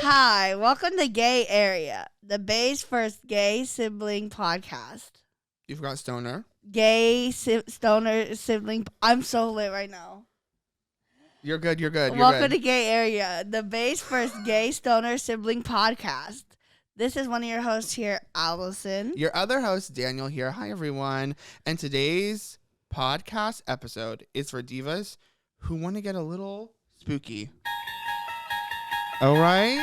Hi, welcome to Gay Area, the Bay's first gay sibling podcast. You forgot Stoner. Gay stoner sibling. I'm so lit right now. You're good. Welcome to Gay Area, the Bay's first gay stoner sibling podcast. This is one of your hosts here, Allison. Your other host, Daniel, here. Hi, everyone. And today's podcast episode is for divas who want to get a little spooky. All right?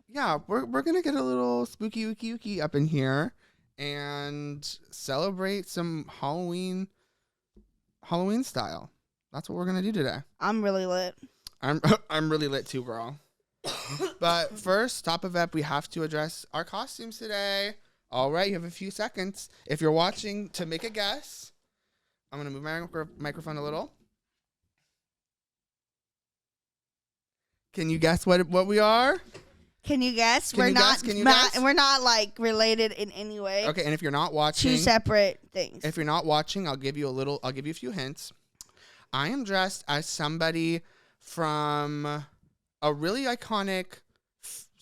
Yeah, we're going to get a little spooky wookie up in here and celebrate some Halloween style. That's what we're going to do today. I'm really lit. I'm really lit too, girl. But first, top of ep, we have to address our costumes today. All right, you have a few seconds. If you're watching, to make a guess. I'm going to move my microphone a little. Can you guess what we are? Can you guess? Can you guess? We're not like related in any way. Okay, and if you're not watching, two separate things. If you're not watching, I'll give you a few hints. I am dressed as somebody from a really iconic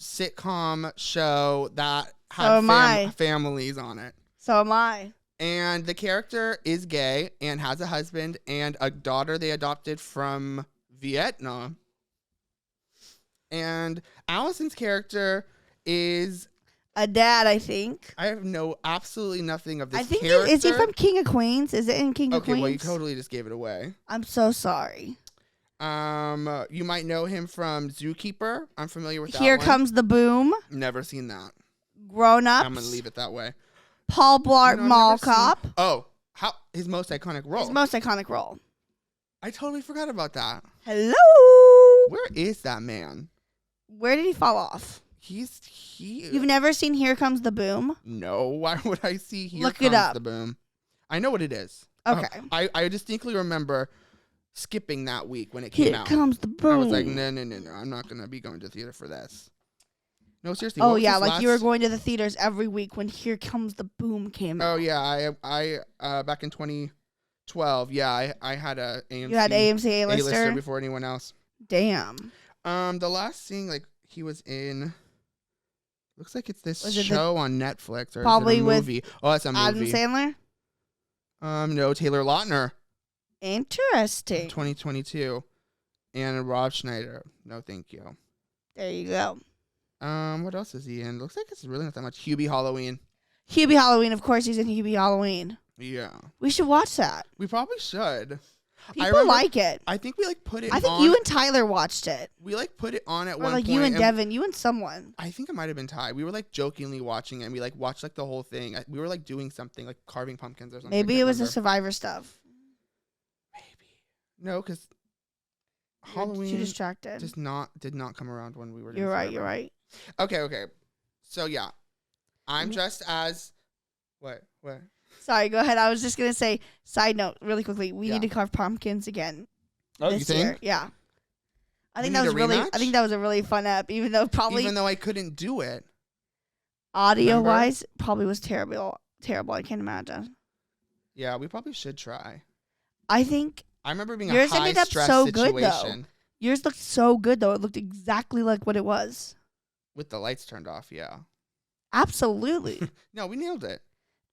sitcom show that had families on it. So am I. And the character is gay and has a husband and a daughter they adopted from Vietnam. And Allison's character is a dad, I think. I have absolutely nothing of this I think character. Is he from King of Queens? Is it in King of Queens? Okay, well, you totally just gave it away. I'm so sorry. You might know him from Zookeeper. I'm familiar with that Here one. Comes the Boom. Never seen that. Grown Ups. I'm going to leave it that way. Paul Blart Mall Cop. His most iconic role. His most iconic role. I totally forgot about that. Hello. Where is that man? Where did he fall off? He's here. You've never seen Here Comes the Boom? No. Why would I see Here Look Comes it up. the Boom? I know what it is. Okay. I distinctly remember skipping that week when it came out. Here Comes the Boom. I was like, no. I'm not going to be going to theater for this. No, seriously. Oh, yeah, like you were going to the theaters every week when Here Comes the Boom came out. Oh, yeah. I back in 2012, yeah, I had a AMC. You had AMC A-lister? Before anyone else. Damn. The last thing, like, he was in, looks like it's this show on Netflix or probably is it a movie? Oh, it's a movie. Adam Sandler? No, Taylor Lautner. Interesting. 2022. And Rob Schneider. No, thank you. There you go. What else is he in? Looks like it's really not that much. Hubie Halloween. Hubie Halloween, of course he's in Hubie Halloween. Yeah. We should watch that. We probably should. People like it. I think we put it on. I think you and Tyler watched it. We put it on at or one like point. You and Devin, you and someone. I think it might have been Ty. We were jokingly watching it and we watched the whole thing. We were doing something carving pumpkins or something. Maybe it was the Survivor stuff. Maybe. No, because Halloween too distracted. Did not come around when we were You're right. Okay. So yeah. I'm dressed as what? Sorry, go ahead. I was just going to say, side note, really quickly, we need to carve pumpkins again. Oh, you think? Year. Yeah. I think that was a really fun app, even though I couldn't do it. Audio-wise, probably was terrible. I can't imagine. Yeah, we probably should try. I remember being yours a high ended up stress so situation. Good, though. Yours looked so good, though. It looked exactly like what it was. With the lights turned off, yeah. Absolutely. No, we nailed it.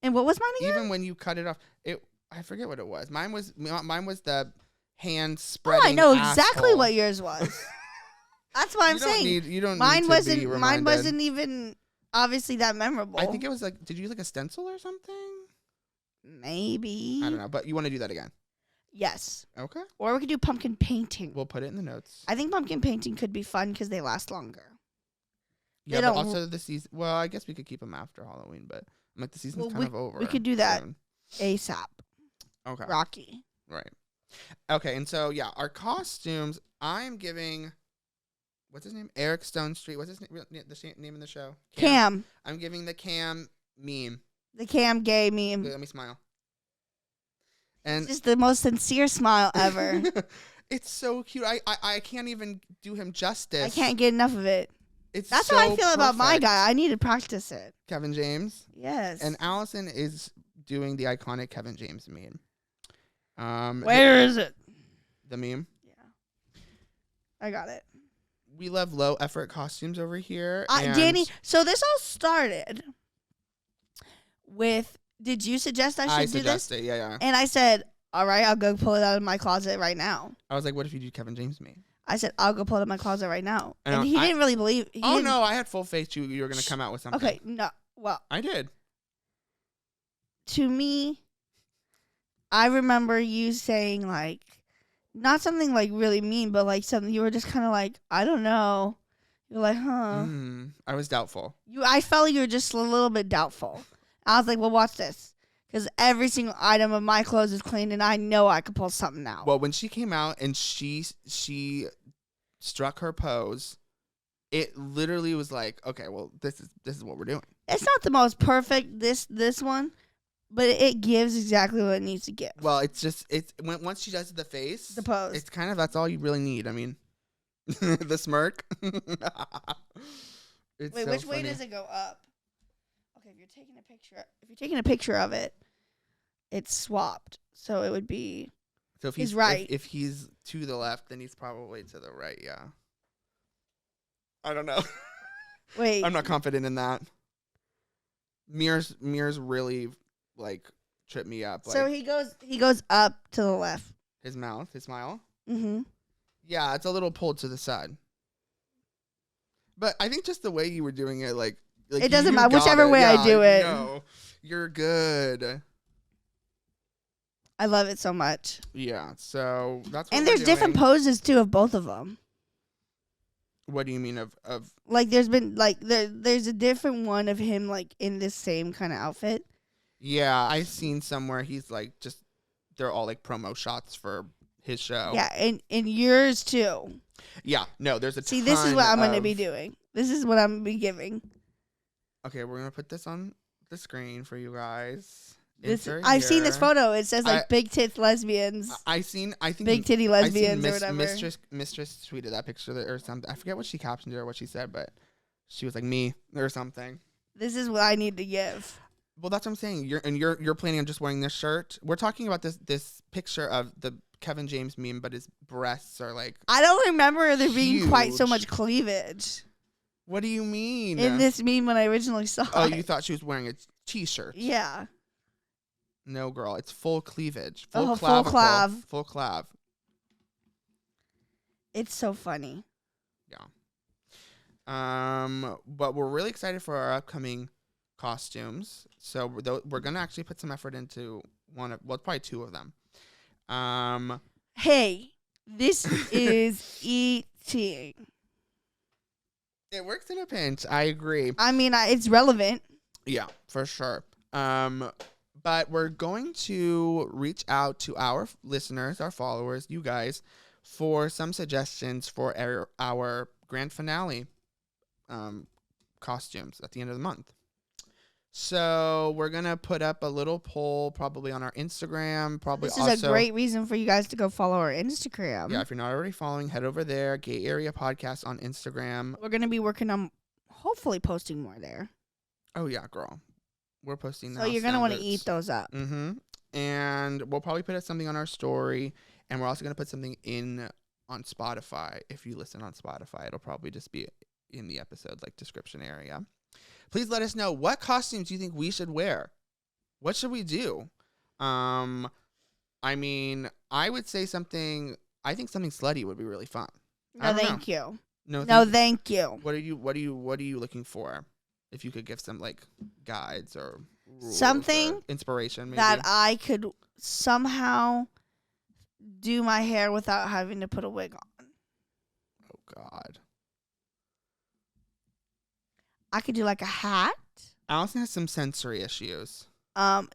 And what was mine again? Even when you cut it off, I forget what it was. Mine was the hand spreading. Oh, I know asshole. Exactly what yours was. That's what I'm saying. You don't mine need wasn't. To be reminded. Mine wasn't even obviously that memorable. I think it was did you use a stencil or something? Maybe. I don't know, but you want to do that again? Yes. Okay. Or we could do pumpkin painting. We'll put it in the notes. I think pumpkin painting could be fun because they last longer. Yeah, but also the season. Well, I guess we could keep them after Halloween, but the season's kind of over. We could do that ASAP. Okay. Rocky. Right. Okay, and so yeah, our costumes. I'm giving. What's his name? Eric Stone Street. What's his name? The name of the show? Cam. I'm giving the Cam meme. The Cam gay meme. Let me smile. And it's just the most sincere smile ever. It's so cute. I can't even do him justice. I can't get enough of it. That's so how I feel about my guy. I need to practice it. Kevin James. Yes. And Allison is doing the iconic Kevin James meme. Where is it? The meme? Yeah. I got it. we love low effort costumes over here. And Danny, so this all started with, did you suggest I should do this? suggested, yeah. And I said, all right, I'll go pull it out of my closet right now. I was like, what if you do Kevin James me? I said, I'll go pull it out of my closet right now. And he I didn't really believe. Oh, no, I had full faith you were going to come out with something. Okay, no. Well, I did. to me, I remember you saying, like, not something, like, really mean, but, like, something you were just kind of like, I don't know. You're like, huh. I was doubtful. I felt you were just a little bit doubtful. I was like, well, watch this. Because every single item of my clothes is clean, and I know I could pull something out. Well, when she came out and she struck her pose, it literally was like, okay, well, this is what we're doing. It's not the most perfect, this one, but it gives exactly what it needs to give. Well, once she does the face, The pose. it's kind of, that's all you really need. I mean, the smirk. It's Wait, so which way funny. does it go up? Okay, if you're taking a picture of it, it's swapped. So it would be, So if he's right. If he's to the left, then he's probably to the right. Yeah. I don't know. wait. I'm not confident in that. Mirrors really like trip me up. Like So he goes up to the left. his mouth, his smile. Mm-hmm. Yeah, it's a little pulled to the side. But I think just the way you were doing it, like It doesn't you matter. got Whichever it. way I Yeah, do it. No, you're good. I love it so much. Yeah, so that's what And we're there's different doing. poses, too, of both of them. What do you mean of Like, there's been, like, there's a different one of him, like, in this same kind of outfit. Yeah, I've seen somewhere he's like they're all like promo shots for his show. Yeah, and yours, too. Yeah, no, there's a See, this is what I'm going to of- be doing. This is what I'm going to be giving. Okay, we're going to put this on the screen for you guys. I've seen this photo. photo. It says, like, big tits lesbians. I think Big titty lesbians or I seen whatever. Mistress tweeted that picture or something. I forget what she captioned it or what she said, but she was like me or something. This is what I need to give. Well, that's what I'm saying. You're planning on just wearing this shirt. We're talking about this picture of the Kevin James meme, but his breasts are like. I don't remember there being quite so Huge. much cleavage What do you mean? in this meme when I originally saw Oh, it. you thought she was wearing a t-shirt? Yeah. No, girl. It's full cleavage. Oh, full clavicle, clav. Full clav. It's so funny. But we're really excited for our upcoming costumes. So we're gonna actually put some effort into probably two of them. Hey, this is eating. It works in a pinch. I agree. I mean, it's relevant. Yeah, for sure. But we're going to reach out to our listeners, our followers, you guys, for some suggestions for our grand finale costumes at the end of the month. So we're going to put up a little poll probably on our Instagram. This is a great reason for you guys to go follow our Instagram. Yeah, if you're not already following, head over there. Gay Area Podcast on Instagram. We're going to be working on hopefully posting more there. Oh, yeah, girl. We're posting So you're going to want to eat those up. Mm-hmm. And we'll probably put something on our story. And we're also going to put something on Spotify. If you listen on Spotify, it'll probably just be in the episode, like description area. Please let us know, what costumes do you think we should wear? What should we do? I mean, I would say something slutty would be really fun. No, thank you. No, thank you. What are you looking for? If you could give some like guides or rules Something or inspiration, maybe. that I could somehow do my hair without having to put a wig on. Oh God. I could do like a hat. Allison has some sensory issues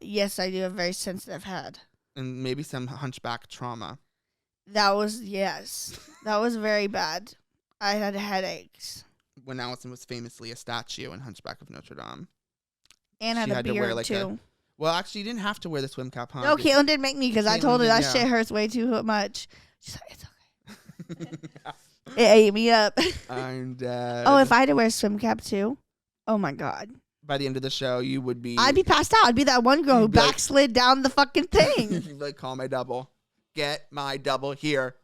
Yes, I do a very sensitive head. and maybe some hunchback trauma. That was very bad. I had headaches When Allison was famously a statue in Hunchback of Notre Dame. and She had a had to beard wear, like, too. Well, actually, you didn't have to wear the swim cap, huh? No, Caitlin did make me because I Caitlin told her did, that yeah. shit hurts way too much. She's like, it's okay. It ate me up. I'm dead. Oh, if I had to wear a swim cap too, oh my God. By the end of the show, you would be... I'd be passed out. I'd be that one girl who You'd be like- backslid down the fucking thing. You'd like, call my double. Get my double here.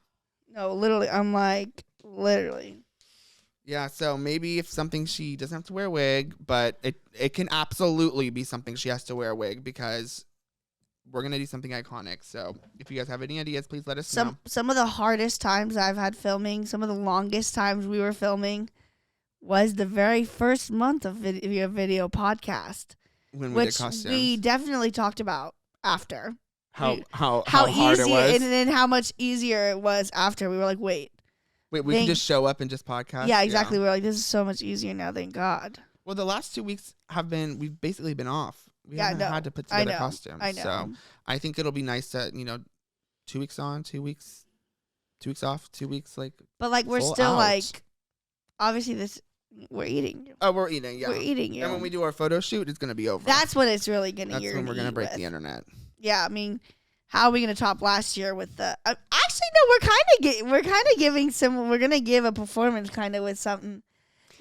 No, literally. I'm like, literally. Yeah, so maybe if something she doesn't have to wear a wig, but it can absolutely be something she has to wear a wig because we're gonna do something iconic. So if you guys have any ideas, please let us know. Some of the hardest times I've had filming, some of the longest times we were filming, was the very first month of video podcast, When we did which costumes, we definitely talked about after. how How hard easy it was. and then how much easier it was after. We were like, wait. Wait, we can just show up and just podcast. Yeah, exactly. We're like, this is so much easier now. Thank God. Well, the last 2 weeks we've basically been off. We Yeah, I haven't know. had to put I together know. costumes. I know. So I think it'll be nice to 2 weeks on, 2 weeks off, 2 weeks like. But like we're full still out. like, obviously we're eating. Oh, we're eating. Yeah, We're eating you. And when we do our photo shoot, it's gonna be over. That's when it's really gonna. That's you're when we're gonna eat break with. the internet. Yeah, I mean, how are we gonna top last year with the? Actually, no, we're kind of giving some. We're gonna give a performance kind of with something,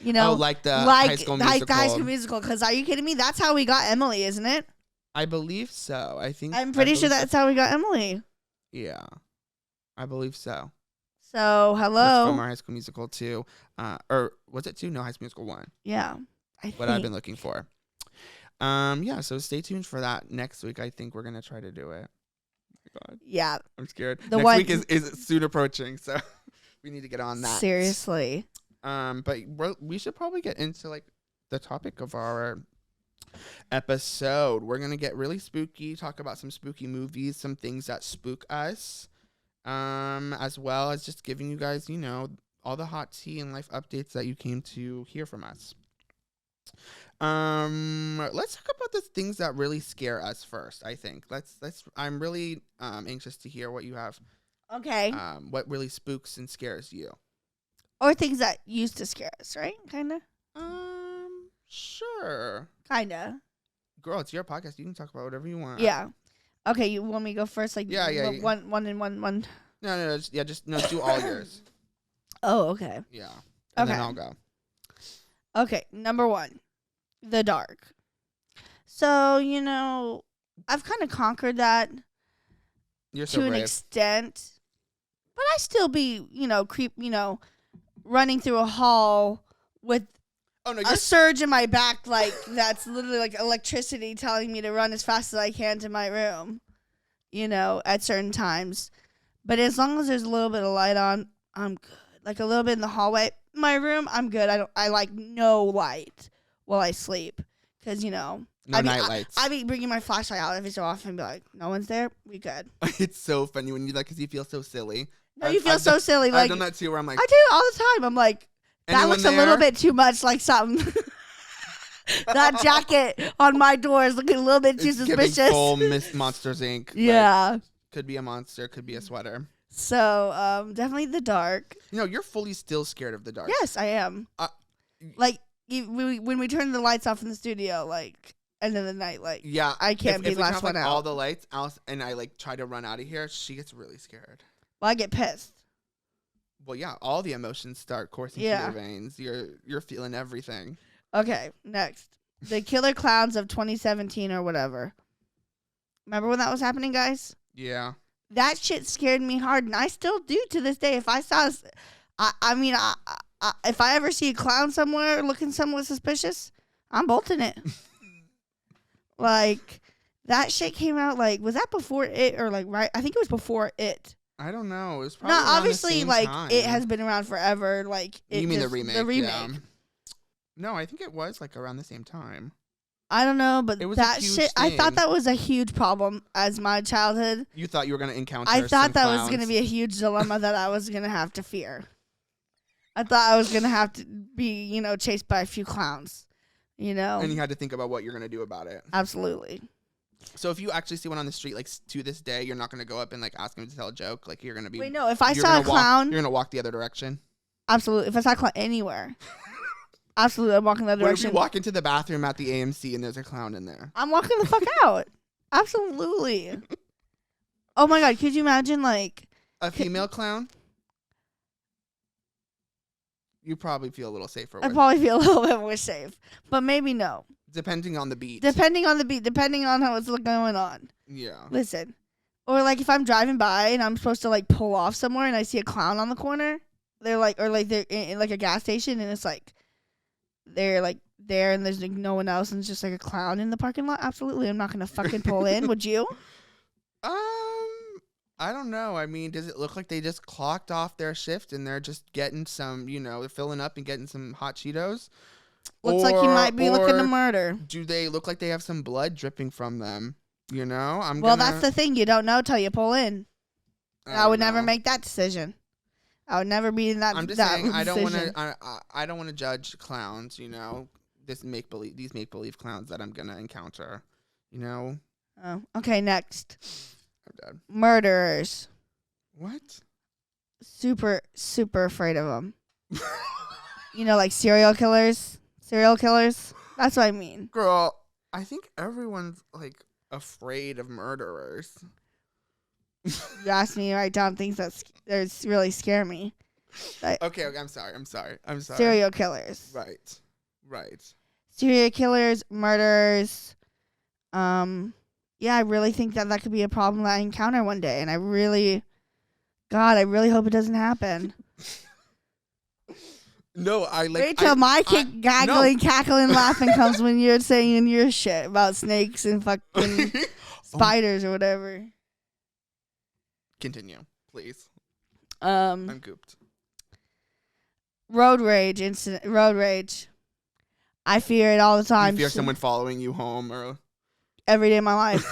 like the High School Musical. High School Musical. Because are you kidding me? That's how we got Emily, isn't it? I believe so. I'm pretty sure that's how we got Emily. Yeah, I believe so. So That's hello. from our High School Musical 2, or was it 2? No, High School Musical 1. Yeah, What I've been looking for. Yeah. So stay tuned for that next week. I think we're gonna try to do it. God, Yeah, I'm scared. The Next one- week is soon approaching, so we need to get on that. seriously. But we should probably get into like the topic of our episode. We're gonna get really spooky, talk about some spooky movies, some things that spook us, as well as just giving you guys, all the hot tea and life updates that you came to hear from us. Let's talk about the things that really scare us first. I think I'm really anxious to hear what you have. Okay. What really spooks and scares you? Or things that used to scare us, right? Kinda. Sure. Kinda. Girl, it's your podcast. You can talk about whatever you want. Yeah. Okay, you want me to go first? Like Yeah. One and one. No, just do all yours. Oh, okay. Yeah. And then Okay. I'll go. Okay, number 1, the dark. So, I've kind of conquered that You're so to an brave. extent. But I still be, running through a hall with Oh no, a surge in my back, like that's literally like electricity telling me to run as fast as I can to my room, at certain times. But as long as there's a little bit of light on, I'm good. Like a little bit in the hallway, my room, I'm good. I like no light while I sleep, because no I mean, night lights. I be bringing my flashlight out every so often and be like, no one's there, we good. It's so funny when you because you feel so silly. No, you feel so silly. I've Like done that too, where I'm like, I do it all the time. I'm like, that anyone looks a little there? bit too much like something. That jacket on my door is looking a little bit too It's giving suspicious. full Monsters Inc. Like, Yeah. could be a monster, could be a sweater. So, definitely the dark. You're fully still scared of the dark. Yes, I am. Like when we turn the lights off in the studio, like end of the night, like Yeah. I can't be if we last turn off, one like, out. all the lights out and I try to run out of here, she gets really scared. Well, I get pissed. Well, yeah, all the emotions start coursing Yeah. through your veins. You're feeling everything. Okay, next. The Killer Clowns of 2017 or whatever. Remember when that was happening, guys? Yeah. That shit scared me hard, and I still do to this day. If I saw, if I ever see a clown somewhere looking somewhat suspicious, I'm bolting it. Like, that shit came out, like, was that before it or, like, right? I think it was before it. I don't know. It was probably No, around the obviously, same like, time. it has been around forever. Like, it You mean the just- remake? The remake. Yeah. No, I think it was like around the same time. I don't know, but It was a that huge shit, I thought thing. that was a huge problem as my childhood. You thought you were gonna encounter. I some thought that was clowns. going to be a huge dilemma that I was going to have to fear. I thought I was going to have to be, chased by a few clowns, And you had to think about what you're gonna do about it. Absolutely. So if you actually see one on the street, like to this day, you're not gonna go up and like ask him to tell a joke. Like you're gonna be. Wait, no, if I you're saw a gonna walk- clown, you're gonna walk the other direction. absolutely. If I saw a clown anywhere, absolutely, I'm walking the other What if you direction. walk into the bathroom at the AMC and there's a clown in there? I'm walking the fuck out. Absolutely. Oh my God, could you imagine, like, A female clown? You probably feel a little safer I with, probably feel a little bit more safe, but maybe no. depending on the beat. Depending on the beat, depending on how it's going on. Yeah. Listen. Or like if I'm driving by and I'm supposed to like pull off somewhere and I see a clown on the corner, they're like, or like they're in like a gas station, and it's like they're like there, and there's like no one else, and it's just like a clown in the parking lot. Absolutely, I'm not gonna fucking pull in. Would you? I don't know. I mean, does it look like they just clocked off their shift and they're just getting some, they're filling up and getting some hot Cheetos? Looks like he might be looking to or murder. Do they look like they have some blood dripping from them? That's the thing. You don't know till you pull in. I would never make that decision. I would never be in that. I'm just that saying. I don't want decision. to. I don't want to judge clowns. These make believe clowns that I'm gonna encounter. Oh, okay. Next, I'm dead. murderers. What? Super, super afraid of them. Like serial killers. Serial killers. That's what I mean. Girl, I think everyone's like afraid of murderers. You asked me to write down things that really scare me. Okay, I'm sorry. Serial killers. Right. Serial killers, murderers. Yeah, I really think that could be a problem that I encounter one day, and I really hope it doesn't happen. No, I like. Wait till my kid cackling, laughing comes when you're saying your shit about snakes and fucking spiders or whatever. Continue, please. I'm gooped. Road rage incident. Road rage. I fear it all the time. You fear someone following you home or every day of my life.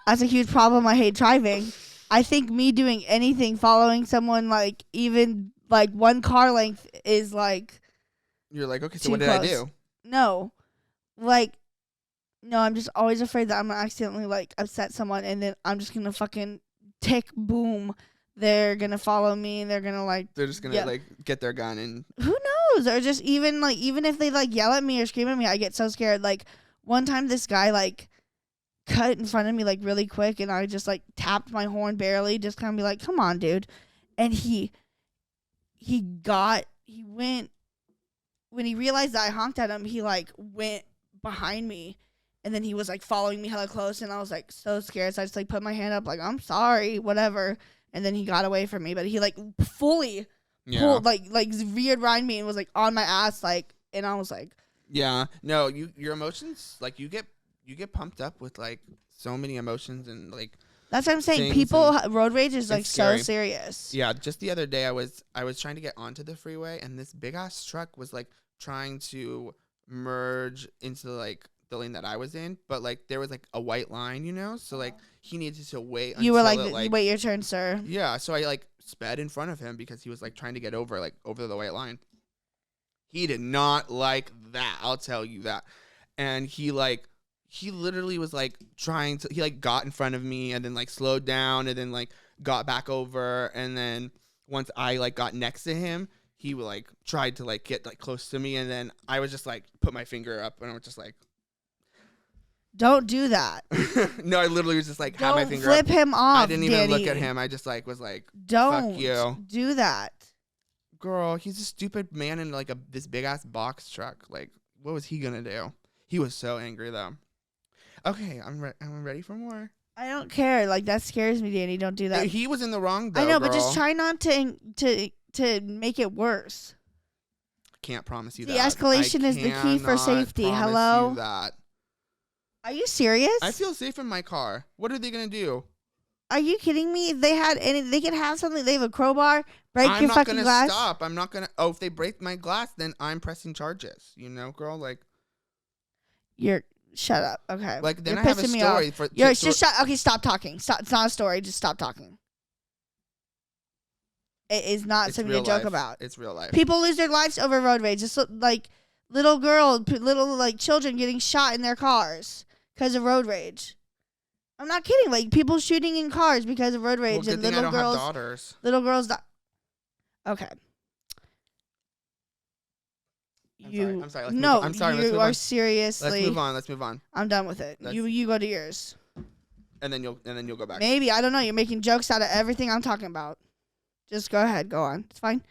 That's a huge problem. I hate driving. I think me doing anything, following someone, like even like one car length, is like. You're like, okay, so what did I do? No, I'm just always afraid that I'm gonna accidentally like upset someone, and then I'm just gonna fucking tick boom. They're gonna follow me, and they're gonna like. They're just gonna like get their gun and. Who knows? Or just even if they like yell at me or scream at me, I get so scared. Like one time, this guy like cut in front of me like really quick, and I just like tapped my horn barely, just kind of be like, "Come on, dude," and he went. When he realized that I honked at him, he like went behind me, and then he was like following me hella close, and I was like so scared. So I just like put my hand up, like I'm sorry, whatever. And then he got away from me, but he like fully pulled, like veered around me and was like on my ass, like, and I was like, yeah, no, your emotions, like you get pumped up with like so many emotions and like. That's what I'm saying. People, road rage is like so serious. Yeah, just the other day I was trying to get onto the freeway, and this big ass truck was like trying to merge into like the lane that I was in, but like there was like a white line, so like he needed to wait. You were like, wait your turn, sir. Yeah, so I like sped in front of him because he was like trying to get over the white line. He did not like that, I'll tell you that, and he literally was like he like got in front of me and then like slowed down and then like got back over, and then once I like got next to him, he like tried to like get like close to me, and then I was just like put my finger up and I was just like, don't do that. No, I literally was just like don't had my finger flip up. him off. I didn't even look at him. I just like was like, don't fuck you. Do that. Girl, he's a stupid man in like this big ass box truck. Like, what was he gonna do? He was so angry though. Okay, I'm ready for more. I don't care. Like that scares me, Danny. Don't do that. He was in the wrong though. I know, girl. but just try not to make it worse. Can't promise you the that. De-escalation is the key for safety. Hello. You that. Are you serious? I feel safe in my car. What are they gonna do? Are you kidding me? If they had they could have something. They have a crowbar. Break your fucking glass. I'm not gonna stop. I'm not gonna. Oh, if they break my glass, then I'm pressing charges. Girl. Like. You're. Shut up. Okay. Like then You're I have a story for. Just shut. Okay, stop talking. Stop. It's not a story. Just stop talking. It is not something to joke about. It's real life. People lose their lives over road rage. Just like little like children getting shot in their cars because of road rage. I'm not kidding. Like people shooting in cars because of road rage, well, and little girls. Have daughters. Little girls die. Okay. I'm sorry. I'm sorry. You are seriously. Let's move on. I'm done with it. You go to yours. And then you'll go back. Maybe, I don't know. You're making jokes out of everything I'm talking about. Just go ahead. Go on. It's fine.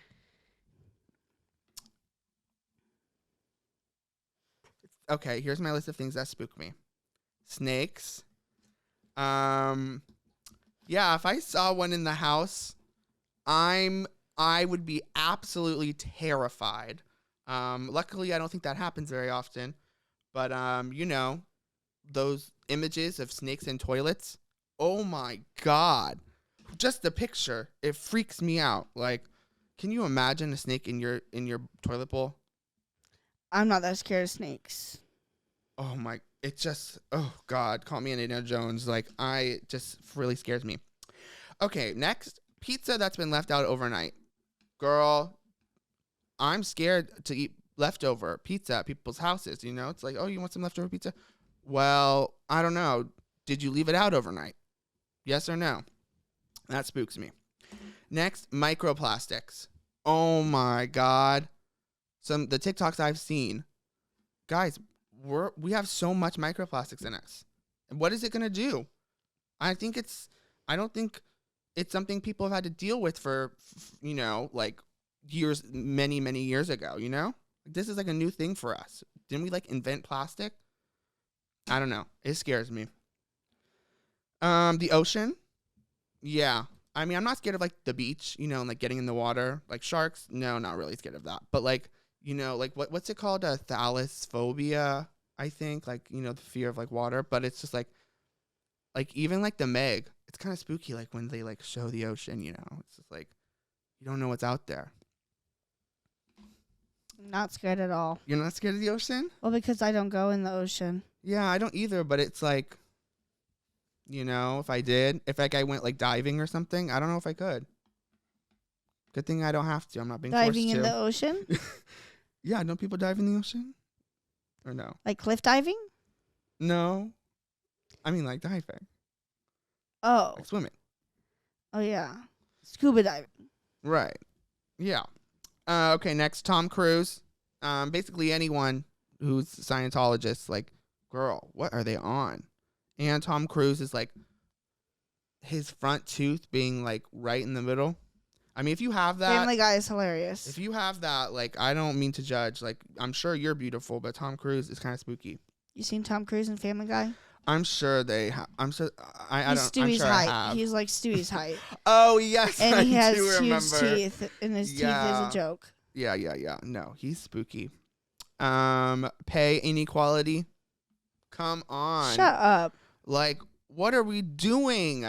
Okay, here's my list of things that spook me. Snakes. Yeah, if I saw one in the house, I'm I would be absolutely terrified. Luckily, I don't think that happens very often. But, those images of snakes in toilets, oh my God. Just the picture, it freaks me out. Like, can you imagine a snake in your toilet bowl? I'm not that scared of snakes. Oh my, it just, oh God, call me Indiana Jones. Like, just really scares me. Okay, next, pizza that's been left out overnight. Girl, I'm scared to eat leftover pizza at people's houses. It's like, oh, you want some leftover pizza? Well, I don't know. Did you leave it out overnight? Yes or no? That spooks me. Next, microplastics. Oh my God. The TikToks I've seen, guys, we have so much microplastics in us. And what is it going to do? I don't think it's something people have had to deal with for, like years, many, many years ago, This is like a new thing for us. Didn't we like invent plastic? I don't know. It scares me. The ocean. Yeah. I mean, I'm not scared of like the beach, and like getting in the water, like sharks. No, not really scared of that. But like, like what's it called? Thalassophobia, I think. Like, the fear of like water. But it's just like even like the Meg, it's kind of spooky. Like when they like show the ocean, it's just like you don't know what's out there. Not scared at all. You're not scared of the ocean? Well, because I don't go in the ocean. Yeah, I don't either. But it's like, if I did, if like I went like diving or something, I don't know if I could. Good thing I don't have to. I'm not being diving forced in to. the ocean. Yeah, don't people dive in the ocean? Or no? Like cliff diving? No, I mean like diving. Oh. Like swimming. Oh yeah, scuba diving. Right. Yeah. Okay. Next, Tom Cruise. Basically anyone who's a Scientologist, like, girl, what are they on? And Tom Cruise is like his front tooth being like right in the middle. I mean, if you have that, Family Guy is hilarious. if you have that, like, I don't mean to judge. Like, I'm sure you're beautiful, but Tom Cruise is kind of spooky. You seen Tom Cruise in Family Guy? I'm sure they have. I'm sure. I don't. Stewie's I'm sure height. I have. He's like Stewie's height. Oh yes, And I he has do huge remember. teeth, and his teeth is Yeah. a joke. Yeah. No, he's spooky. Pay inequality. Come on. Shut up. Like, what are we doing?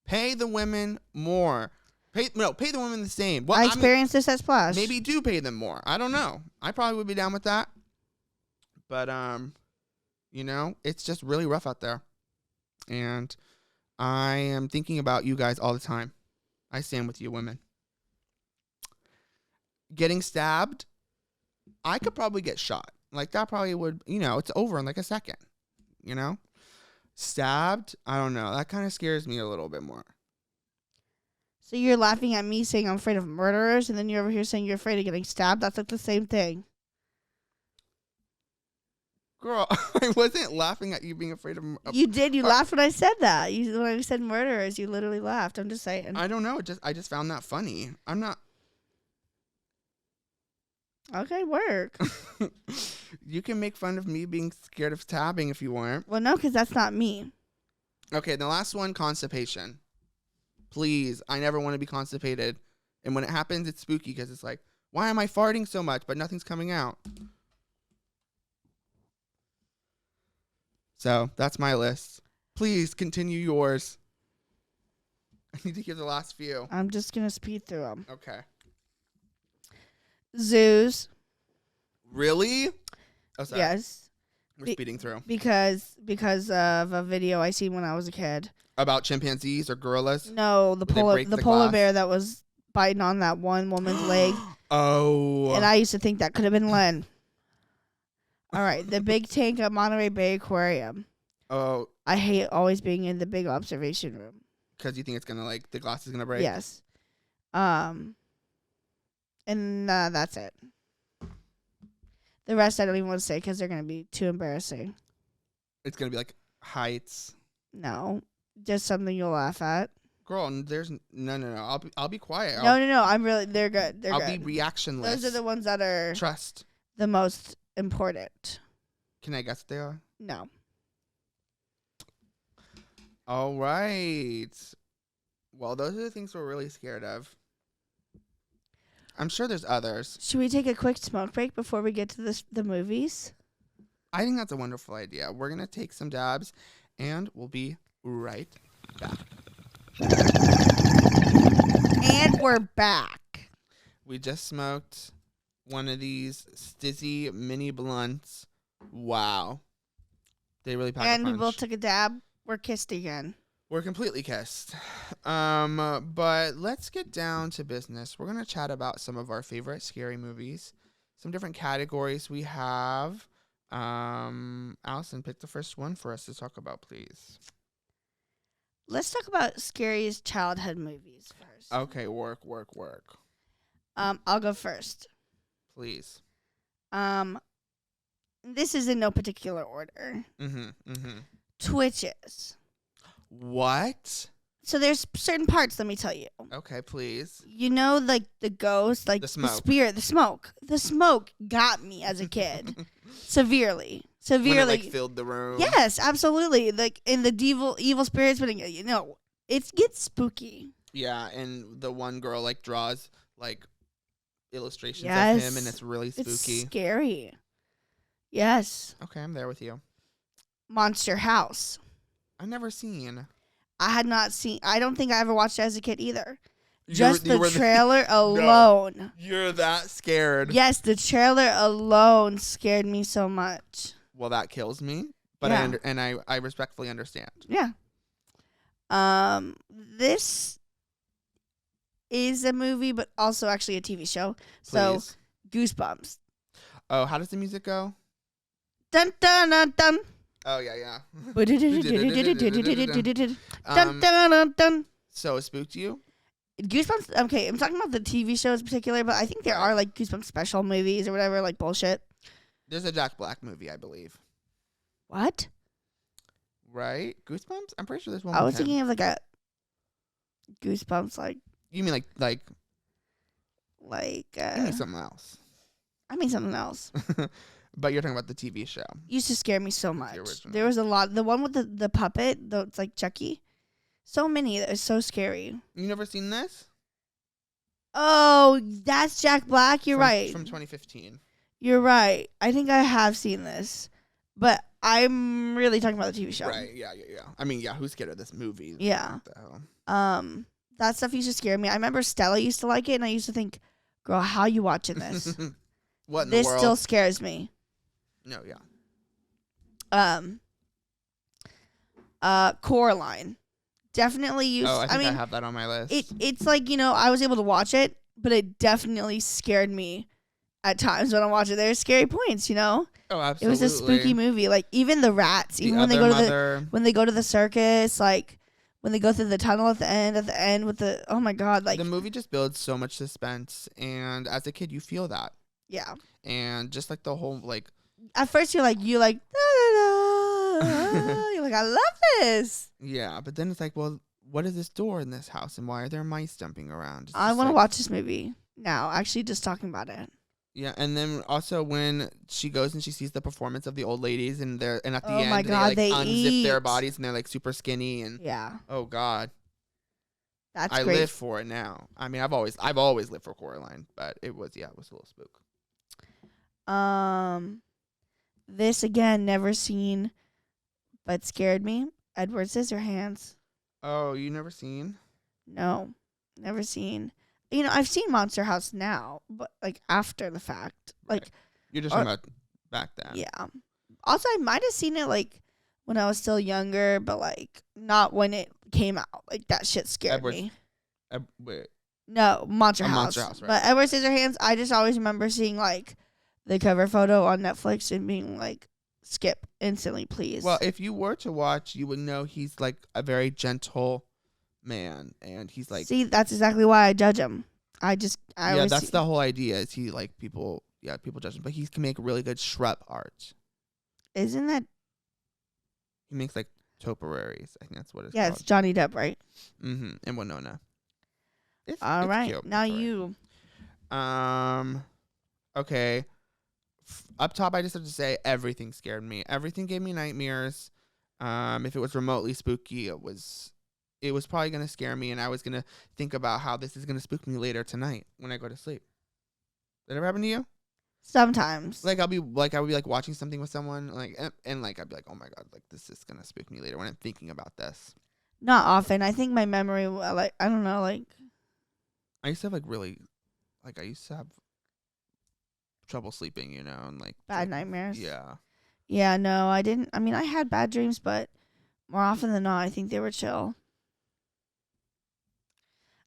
Pay the women more. Pay the women the same. Well, I experienced this at Splash. maybe do pay them more. I don't know. I probably would be down with that. But it's just really rough out there. And I am thinking about you guys all the time. I stand with you, women. Getting stabbed, I could probably get shot. Like, that probably would, it's over in like a second. Stabbed, I don't know. That kind of scares me a little bit more. So you're laughing at me saying I'm afraid of murderers, and then you're over here saying you're afraid of getting stabbed? That's like the same thing. Girl, I wasn't laughing at you being afraid of... You did. You laughed when I said that. When I said murderers, you literally laughed. I'm just saying. I don't know. I just found that funny. I'm not... Okay, work. You can make fun of me being scared of stabbing if you want. Well, no, because that's not me. Okay, the last one, constipation. Please, I never want to be constipated. And when it happens, it's spooky because it's like, why am I farting so much, but nothing's coming out? So that's my list. Please continue yours. I need to hear the last few. I'm just going to speed through them. Okay. Zoos. Really? Oh, sorry. Yes. We're speeding through. Because of a video I seen when I was a kid. About chimpanzees or gorillas? No, the polar glass? bear that was biting on that one woman's leg. Oh. And I used to think that could have been Len. All right, the big tank at Monterey Bay Aquarium. Oh. I hate always being in the big observation room. Because you think it's gonna the glass is gonna break? Yes. And that's it. The rest I don't even want to say because they're gonna be too embarrassing. It's gonna be like heights. No, just something you'll laugh at. Girl, there's no. I'll be quiet. No. I'm really. They're good. They're I'll good. be reactionless. Those are the ones that are Trust. the most important. Can I guess what they are? No. All right. Well, those are the things we're really scared of. I'm sure there's others. Should we take a quick smoke break before we get to the movies? I think that's a wonderful idea. We're going to take some dabs, and we'll be right back. And we're back. We just smoked one of these Stizzy mini blunts. Wow. They really pack a And we punch. both took a dab. We're kissed again. We're completely kissed. But let's get down to business. We're going to chat about some of our favorite scary movies, some different categories we have. Allison, pick the first one for us to talk about, please. Let's talk about scariest childhood movies first. Okay, work. I'll go first. Please. This is in no particular order. Twitches. What? So there's certain parts, let me tell you. Okay, please. You know, like the ghost, like The the smoke. spirit, the smoke. The smoke got me as a kid. Severely. When it, like, filled the room. Yes, absolutely. Like in the evil spirits, but it gets spooky. Yeah, and the one girl like draws like illustrations of Yes. him, and it's really spooky. It's scary. Yes. Okay, I'm there with you. Monster House. I've never seen. I had not seen. I don't think I ever watched it as a kid either. You Just were the trailer alone. You're that scared. Yes, the trailer alone scared me so much. Well, that kills me. But Yeah. I respectfully understand. Yeah. This is a movie, but also actually a TV show. So Please. Goosebumps. Oh, how does the music go? Dun dun dun dun. Oh yeah. Dun dun dun dun. So it spooked you? Goosebumps. Okay, I'm talking about the TV shows in particular, but I think there are like Goosebumps special movies or whatever, like bullshit. There's a Jack Black movie, I believe. What? Right? Goosebumps? I'm pretty sure there's one. I with was him. thinking of like a Goosebumps, like You mean like you mean something else? I mean something else. But you're talking about the TV show. Used to scare me so much. original. There was a lot. The one with the puppet, it's like Chucky. So many that is so scary. You never seen this? Oh, that's Jack Black. You're right. From 2015. You're right. I think I have seen this, but I'm really talking about the TV show. Right, yeah. I mean, yeah, who's scared of this movie? Yeah. What the hell? That stuff used to scare me. I remember Stella used to like it, and I used to think, girl, how you watching this? What in This the world? still scares me. No, yeah. Coraline. Definitely used. Oh, I think I mean, have that on my list. it's like, I was able to watch it, but it definitely scared me at times when I watched it. There's scary points, Oh, absolutely. It was a spooky movie. Like even the rats, The even when they other go to mother, when they go to the circus, like when they go through the tunnel at the end with the, oh my god, like the movie just builds so much suspense, and as a kid, you feel that, yeah. and just like the whole like. At first you're like da, da, da. You're like, I love this. Yeah, but then it's like, well, what is this door in this house, and why are there mice jumping around? It's I just want to like- watch this movie now. Actually, just talking about it. Yeah, and then also when she goes and she sees the performance of the old ladies, and at the Oh end my God, they they like unzip their eat. bodies and they're like super skinny, and Yeah, oh god, that's I great. live for it now. I mean, I've always lived for Coraline, but it was a little spook. This again, never seen, but scared me. Edward Scissorhands. Oh, you never seen? No, never seen. I've seen Monster House now, but like after the fact. Like, You're just Or- talking about back then. yeah. Also, I might have seen it like when I was still younger, but like not when it came out. Like that shit scared Edward- me. Wait, No, Monster Oh, House. Monster House, right. But Edward Scissorhands, I just always remember seeing like the cover photo on Netflix and being like, skip instantly, please. well, if you were to watch, you would know he's like a very gentle man, and he's like, see, that's exactly why I judge him. I yeah, always that's see- the whole idea. Is he like people judge him, but he can make really good shrub art. Isn't that? He makes like topiaries. I think that's what it's Yeah, it's called. Johnny Depp, right? Mm-hmm. And Winona. All It's right, cute. now It's alright. you. Okay. Up top, I just have to say everything scared me. Everything gave me nightmares. If it was remotely spooky, it was probably gonna scare me, and I was gonna think about how this is gonna spook me later tonight when I go to sleep. Did it ever happen to you? Sometimes. Like I would be like watching something with someone like and like I'd be like, oh my god, like this is gonna spook me later when I'm thinking about this. Not often. I think my memory, like, I don't know, like, I used to have like really, like I used to have trouble sleeping, you know, and like bad nightmares. Yeah. Yeah, no, I didn't. I mean, I had bad dreams, but more often than not, I think they were chill.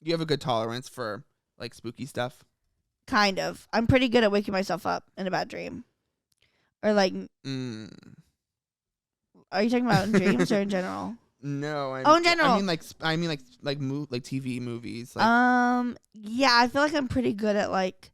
You have a good tolerance for like spooky stuff. Kind of. I'm pretty good at waking myself up in a bad dream. Or, like, Mm. are you talking about in dreams or in general? No, In general. I mean like TV movies. Like, Yeah, I feel like I'm pretty good at, like,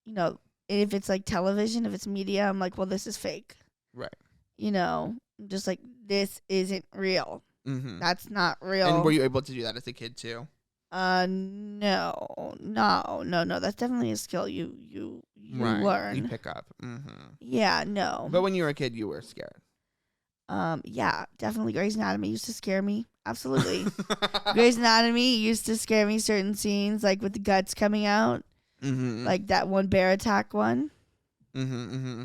you know, if it's like television, if it's media, I'm like, well, this is fake. right. You know, I'm just like, this isn't real. Mm-hmm. That's not real. And were you able to do that as a kid too? No. That's definitely a skill you Right. learn. You pick up. Mm-hmm. Yeah, no. But when you were a kid, you were scared. Yeah, definitely. Grey's Anatomy used to scare me. Absolutely. Grey's Anatomy used to scare me. Certain scenes, like with the guts coming out, Mm-hmm. like that one bear attack one. Mm-hmm. Mm-hmm.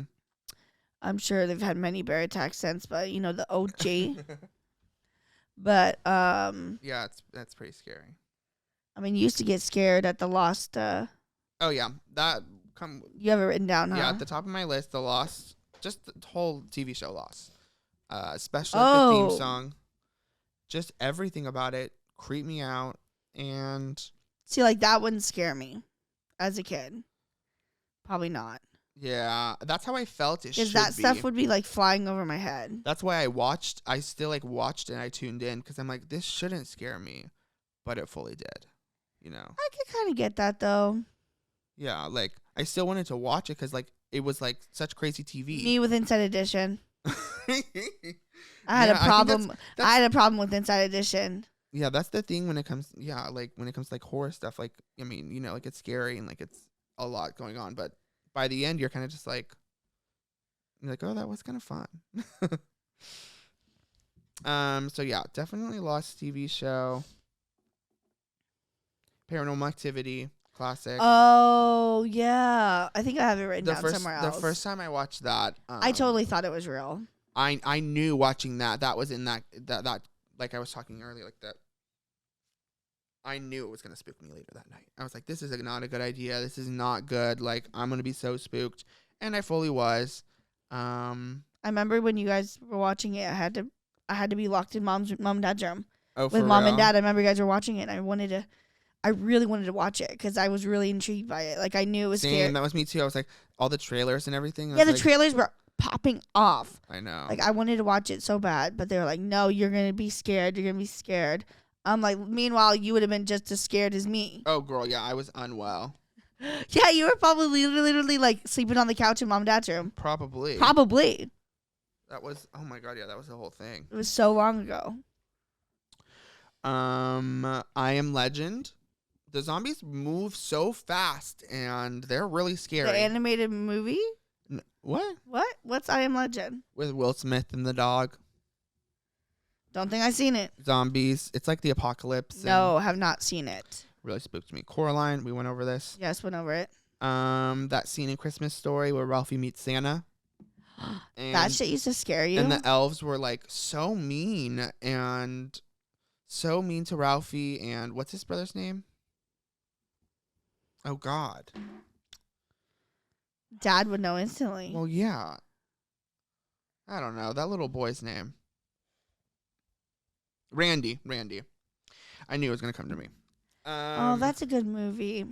I'm sure they've had many bear attacks since, but you know the OG. But Yeah, that's pretty scary. I mean, you used to get scared at the Lost. Oh yeah, You have it written down, huh? Yeah, at the top of my list, the Lost, just the whole TV show Lost, especially like, the theme song, just everything about it creeped me out. And see, like that wouldn't scare me as a kid. Probably not. yeah, that's how I felt. It should Because that be. stuff would be like flying over my head. That's why I still like watched and I tuned in because I'm like, this shouldn't scare me, but it fully did. You know. I could kind of get that though. Yeah, like I still wanted to watch it because like it was like such crazy TV. Me with Inside Edition. I had Yeah, a I think problem. that's- I had a problem with Inside Edition. Yeah, that's the thing when it comes. Yeah, like when it comes to like horror stuff. Like I mean, you know, like it's scary and like it's a lot going on, but by the end, you're kind of just like, you're like, oh, that was kind of fun. So yeah, definitely Lost TV show. Paranormal Activity, classic. Oh yeah, I think I have it written down somewhere else. The first time I watched that, I totally thought it was real. I knew watching that was in that like I was talking earlier, like that. I knew it was gonna spook me later that night. I was like, this is not a good idea. This is not good. Like I'm gonna be so spooked, and I fully was. I remember when you guys were watching it. I had to be locked in mom and dad's room with mom and dad. I remember you guys were watching it, and I really wanted to watch it because I was really intrigued by it. Like I knew it was Same, scary. that was me too. I was like, all the trailers and everything. Yeah, the trailers were popping off. I know. Like I wanted to watch it so bad, but they were like, "No, you're gonna be scared. You're gonna be scared." I'm like, meanwhile, you would have been just as scared as me. Oh, girl, yeah, I was unwell. Yeah, you were probably literally like sleeping on the couch in mom and dad's room. Probably. That was. Oh my god, yeah, that was the whole thing. It was so long ago. I Am Legend. The zombies move so fast and they're really scary. The animated movie? What? What's I Am Legend? With Will Smith and the dog. Don't think I've seen it. Zombies. It's like the apocalypse. No, have not seen it. Really spooked me. Coraline, we went over this. Yes, went over it. That scene in Christmas Story where Ralphie meets Santa. And, that shit used to scare you? And the elves were like so mean to Ralphie and what's his brother's name? Oh God. Dad would know instantly. Well, yeah. I don't know. That little boy's name. Randy. I knew it was going to come to me. Oh, that's a good movie.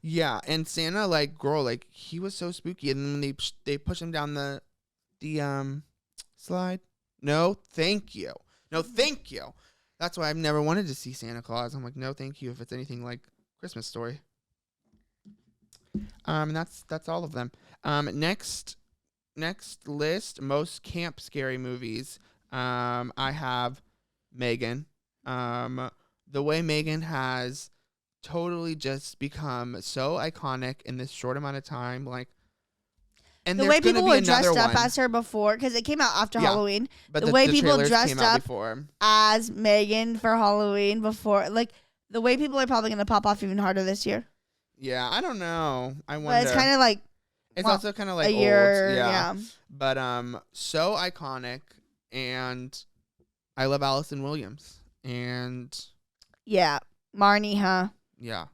Yeah, and Santa, like, girl, like, he was so spooky. And then when they push him down the slide. No, thank you. No, thank you. That's why I've never wanted to see Santa Claus. I'm like, no, thank you if it's anything like Christmas Story. And that's all of them. Next list, most camp scary movies. I have Megan. The way Megan has totally just become so iconic in this short amount of time, like, and the way people were dressed up as her before, because it came out after Halloween. But the way people dressed up as Megan for Halloween before, like the way people are probably gonna pop off even harder this year. Yeah, I don't know. I wonder. But it's kind of like It's well, also kind of like a old. year. Yeah. Yeah. But so iconic, and I love Allison Williams, and Yeah. Marnie, huh? yeah,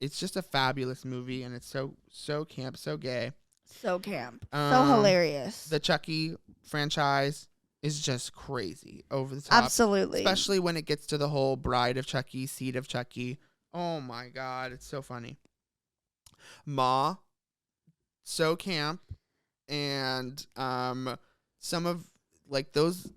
it's just a fabulous movie, and it's so camp, so gay. So camp. So Um, hilarious. The Chucky franchise is just crazy, over the top. Absolutely. Especially when it gets to the whole Bride of Chucky, Seed of Chucky. Oh my God, it's so funny. Ma, so camp, and some of like those.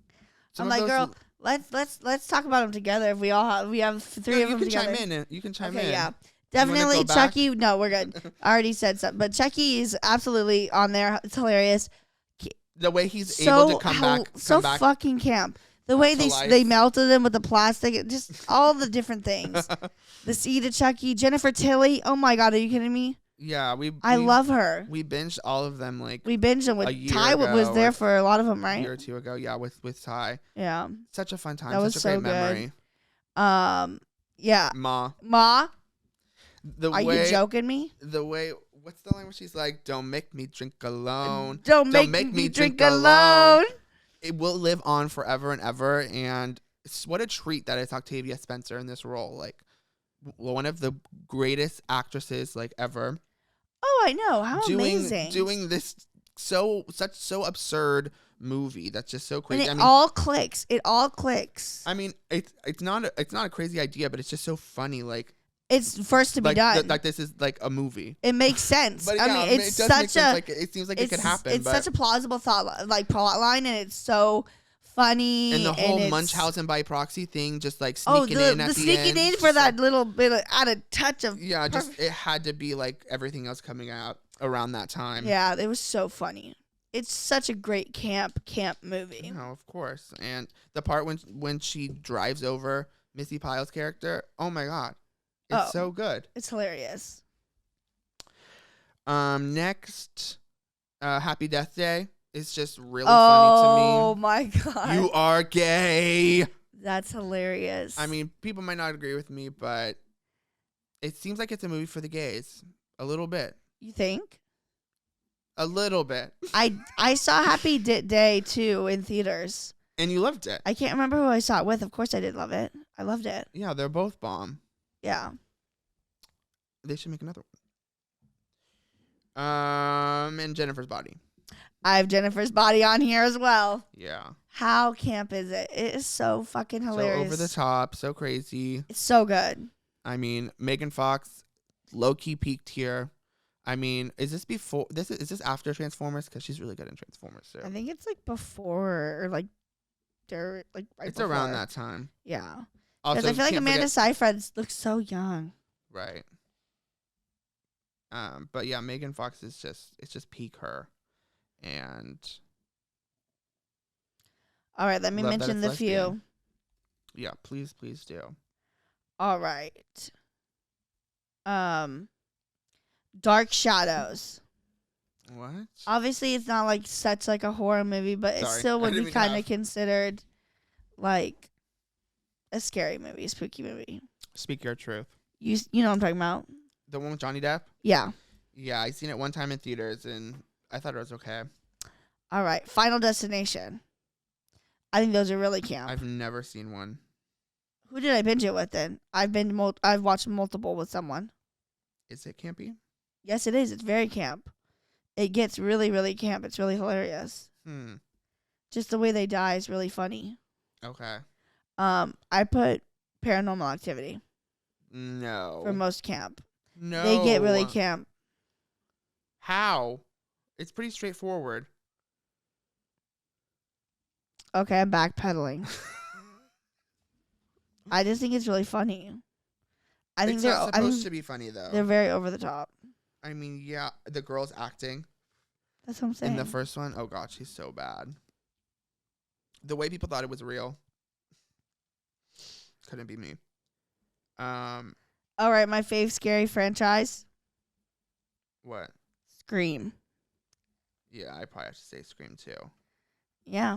I'm like, girl, let's talk about them together. If we have three of them together. You can chime Okay, in. yeah. go Definitely back? Chucky. No, we're good. I already said something, but Chucky is absolutely on there. It's hilarious. The way he's able to come back. So fucking camp. The way to life. they melted him with the plastic, just all the different things. The seed of Chucky, Jennifer Tilly. Oh my God, are you kidding me? Yeah, I love her. We binged all of them like We binged them a with year Ty. ago Was there or for a lot of them, a right? year or two ago. Yeah, with Ty. Yeah. Such a fun time. That was Such a great so good. memory. Yeah. Ma. Are you joking me? The way. What's the line where she's like, "Don't make me drink alone. Don't make me drink alone." It will live on forever and ever, and what a treat that it's Octavia Spencer in this role. Like, one of the greatest actresses like ever. Oh, I know. How amazing. Doing this so absurd movie that's just so crazy. And it all clicks. It all clicks. I mean, it's not a crazy idea, but it's just so funny. Like, it's first to be done. Like this is like a movie. It makes sense. But I mean, it's such a. Like, it seems like it could happen. It's such a plausible plot line, and it's so funny. And the whole Munchausen by proxy thing, just like sneaking in at the sneaking end. in for that little bit of added touch of. Yeah, just it had to be like everything else coming out around that time. Yeah, it was so funny. It's such a great camp movie. No, of course. And the part when she drives over Missy Pyle's character, oh my God. It's so good. It's hilarious. Next, Happy Death Day is just really funny to me. Oh my God. You are gay. That's hilarious. I mean, people might not agree with me, but it seems like it's a movie for the gays. A little bit. You think? A little bit. I saw Happy Day 2 in theaters. And you loved it. I can't remember who I saw it with. Of course I did love it. I loved it. Yeah, they're both bomb. Yeah. They should make another one. And Jennifer's Body. I have Jennifer's Body on here as well. Yeah. How camp is it? It is so fucking hilarious. So over the top, so crazy. It's so good. I mean, Megan Fox, low key peaked here. I mean, is this after Transformers? Because she's really good in Transformers too. I think it's like before or like right it's before. around that time. Yeah. Also, Because I feel like Amanda Seyfried looks so young. Right. But yeah, Megan Fox is just peak her, and all right, let me mention the few. Yeah, please do. All right. Dark Shadows. What? Obviously, it's not like such like a horror movie, but it still would be kind of considered like a scary movie, spooky movie. Speak your truth. You know what I'm talking about? The one with Johnny Depp? Yeah. Yeah, I seen it one time in theaters, and I thought it was okay. All right, Final Destination. I think those are really camp. I've never seen one. Who did I binge it with then? I've watched multiple with someone. Is it campy? Yes, it is. It's very camp. It gets really, really camp. It's really hilarious. Just the way they die is really funny. Okay. I put Paranormal Activity. No. For most camp. No. They get really camp. How? It's pretty straightforward. Okay, I'm backpedaling. I just think it's really funny. I think it's not supposed to be funny though. They're very over the top. I mean, yeah, the girl's acting. That's what I'm saying. In the first one, oh god, she's so bad. The way people thought it was real. Couldn't be me. All right, my fave scary franchise. What? Scream. Yeah, I probably have to say Scream too. Yeah.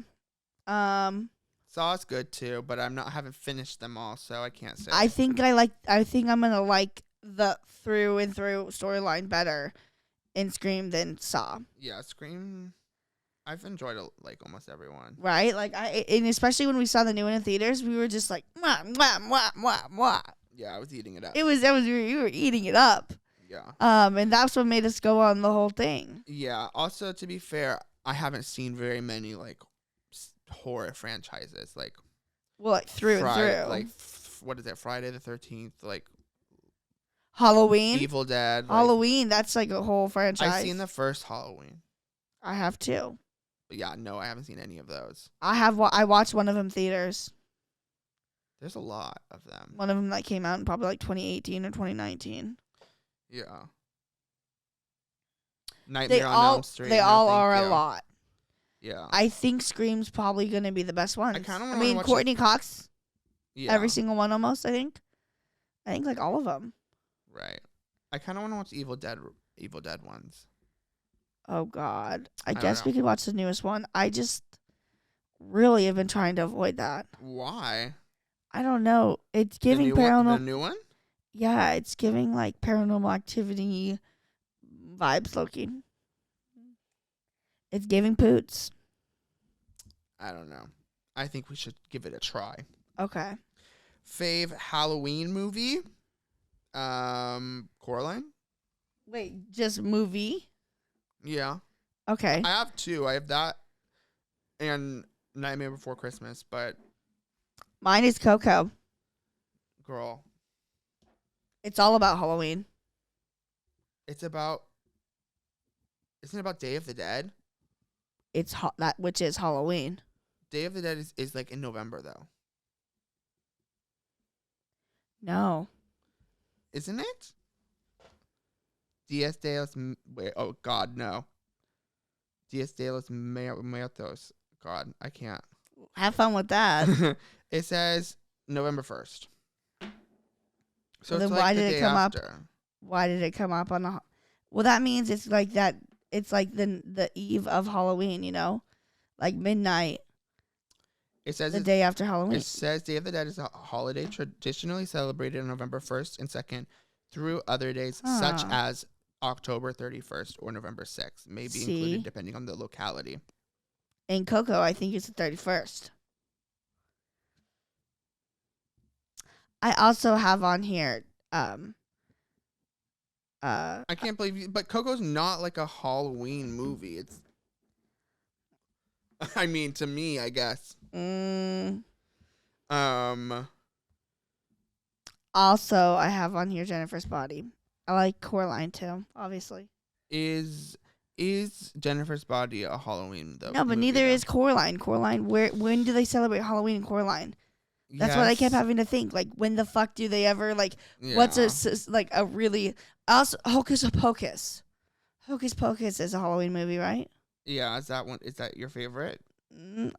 Saw's good too, but haven't finished them all, so I can't say. I think I'm gonna like the through and through storyline better in Scream than Saw. Yeah, Scream. I've enjoyed like almost everyone. Right? Like and especially when we saw the new one in theaters, we were just like, mwah, mwah, mwah, mwah, mwah. Yeah, I was eating it up. It was you were eating it up. Yeah. And that's what made us go on the whole thing. Yeah. Also, to be fair, I haven't seen very many like horror franchises like Through and through. Like what is it? Friday the 13th, like Halloween. Evil Dead. Halloween. That's like a whole franchise. I've seen the first Halloween. I have too. But yeah, no, I haven't seen any of those. I watched one of them theaters. There's a lot of them. One of them that came out in probably like 2018 or 2019. Yeah. Nightmare on Elm Street. They all are a lot. Yeah. I think Scream's probably going to be the best one. I mean, Courtney Cox. Yeah. Every single one almost, I think. I think like all of them. Right. I kind of want to watch Evil Dead ones. Oh, God. I guess we could watch the newest one. I just really have been trying to avoid that. Why? I don't know. It's giving paranormal. The new one? Yeah, it's giving like Paranormal Activity vibes looking. It's giving poots. I don't know. I think we should give it a try. Okay. Fave Halloween movie? Coraline? Wait, just movie? Yeah. Okay. I have two. I have that and Nightmare Before Christmas, but mine is Coco. Girl. It's all about Halloween. Isn't it about Day of the Dead? It's which is Halloween. Day of the Dead is like in November though. No. Isn't it? Dias de los oh God, no. Dias de los Muertos. God, I can't. Have fun with that. It says November 1st. So well, it's then like why the did it day come after. up? Why did it come up on the? Well, that means it's like that. It's like the eve of Halloween, you know, like midnight. It says the day after Halloween. It says Day of the Dead is a holiday traditionally celebrated on November 1st and 2nd through other days such as October 31st or November 6th, may be included depending on the locality. In Coco, I think it's the 31st. I also have on here I can't believe you, but Coco's not like a Halloween movie. It's I mean, to me, I guess. Also, I have on here Jennifer's Body. I like Coraline too, obviously. Is Jennifer's Body a Halloween though? No, but neither is Coraline. Coraline, when do they celebrate Halloween in Coraline? That's what I kept having to think. Like, when the fuck do they ever what's a really also Hocus Pocus? Hocus Pocus is a Halloween movie, right? Yeah, is that your favorite?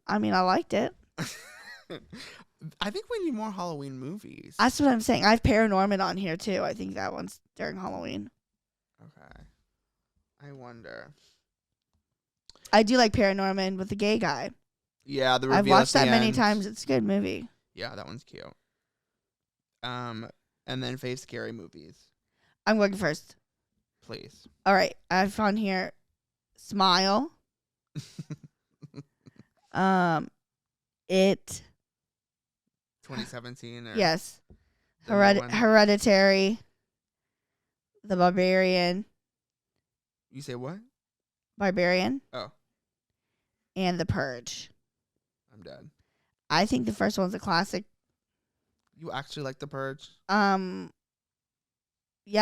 I mean, I liked it. I think we need more Halloween movies. That's what I'm saying. I have Paranorman on here too. I think that one's during Halloween. Okay. I wonder. I do like Paranorman with the gay guy. Yeah, the reveal I've watched that many end. times. It's a good movie. Yeah, that one's cute. And then fave scary movies. I'm going first. Please. All right. I've on here Smile. It 2017 or yes. Hereditary. The Barbarian. You say what? Barbarian. Oh. And The Purge. I'm dead. I think the first one's a classic. You actually like The Purge? Yeah,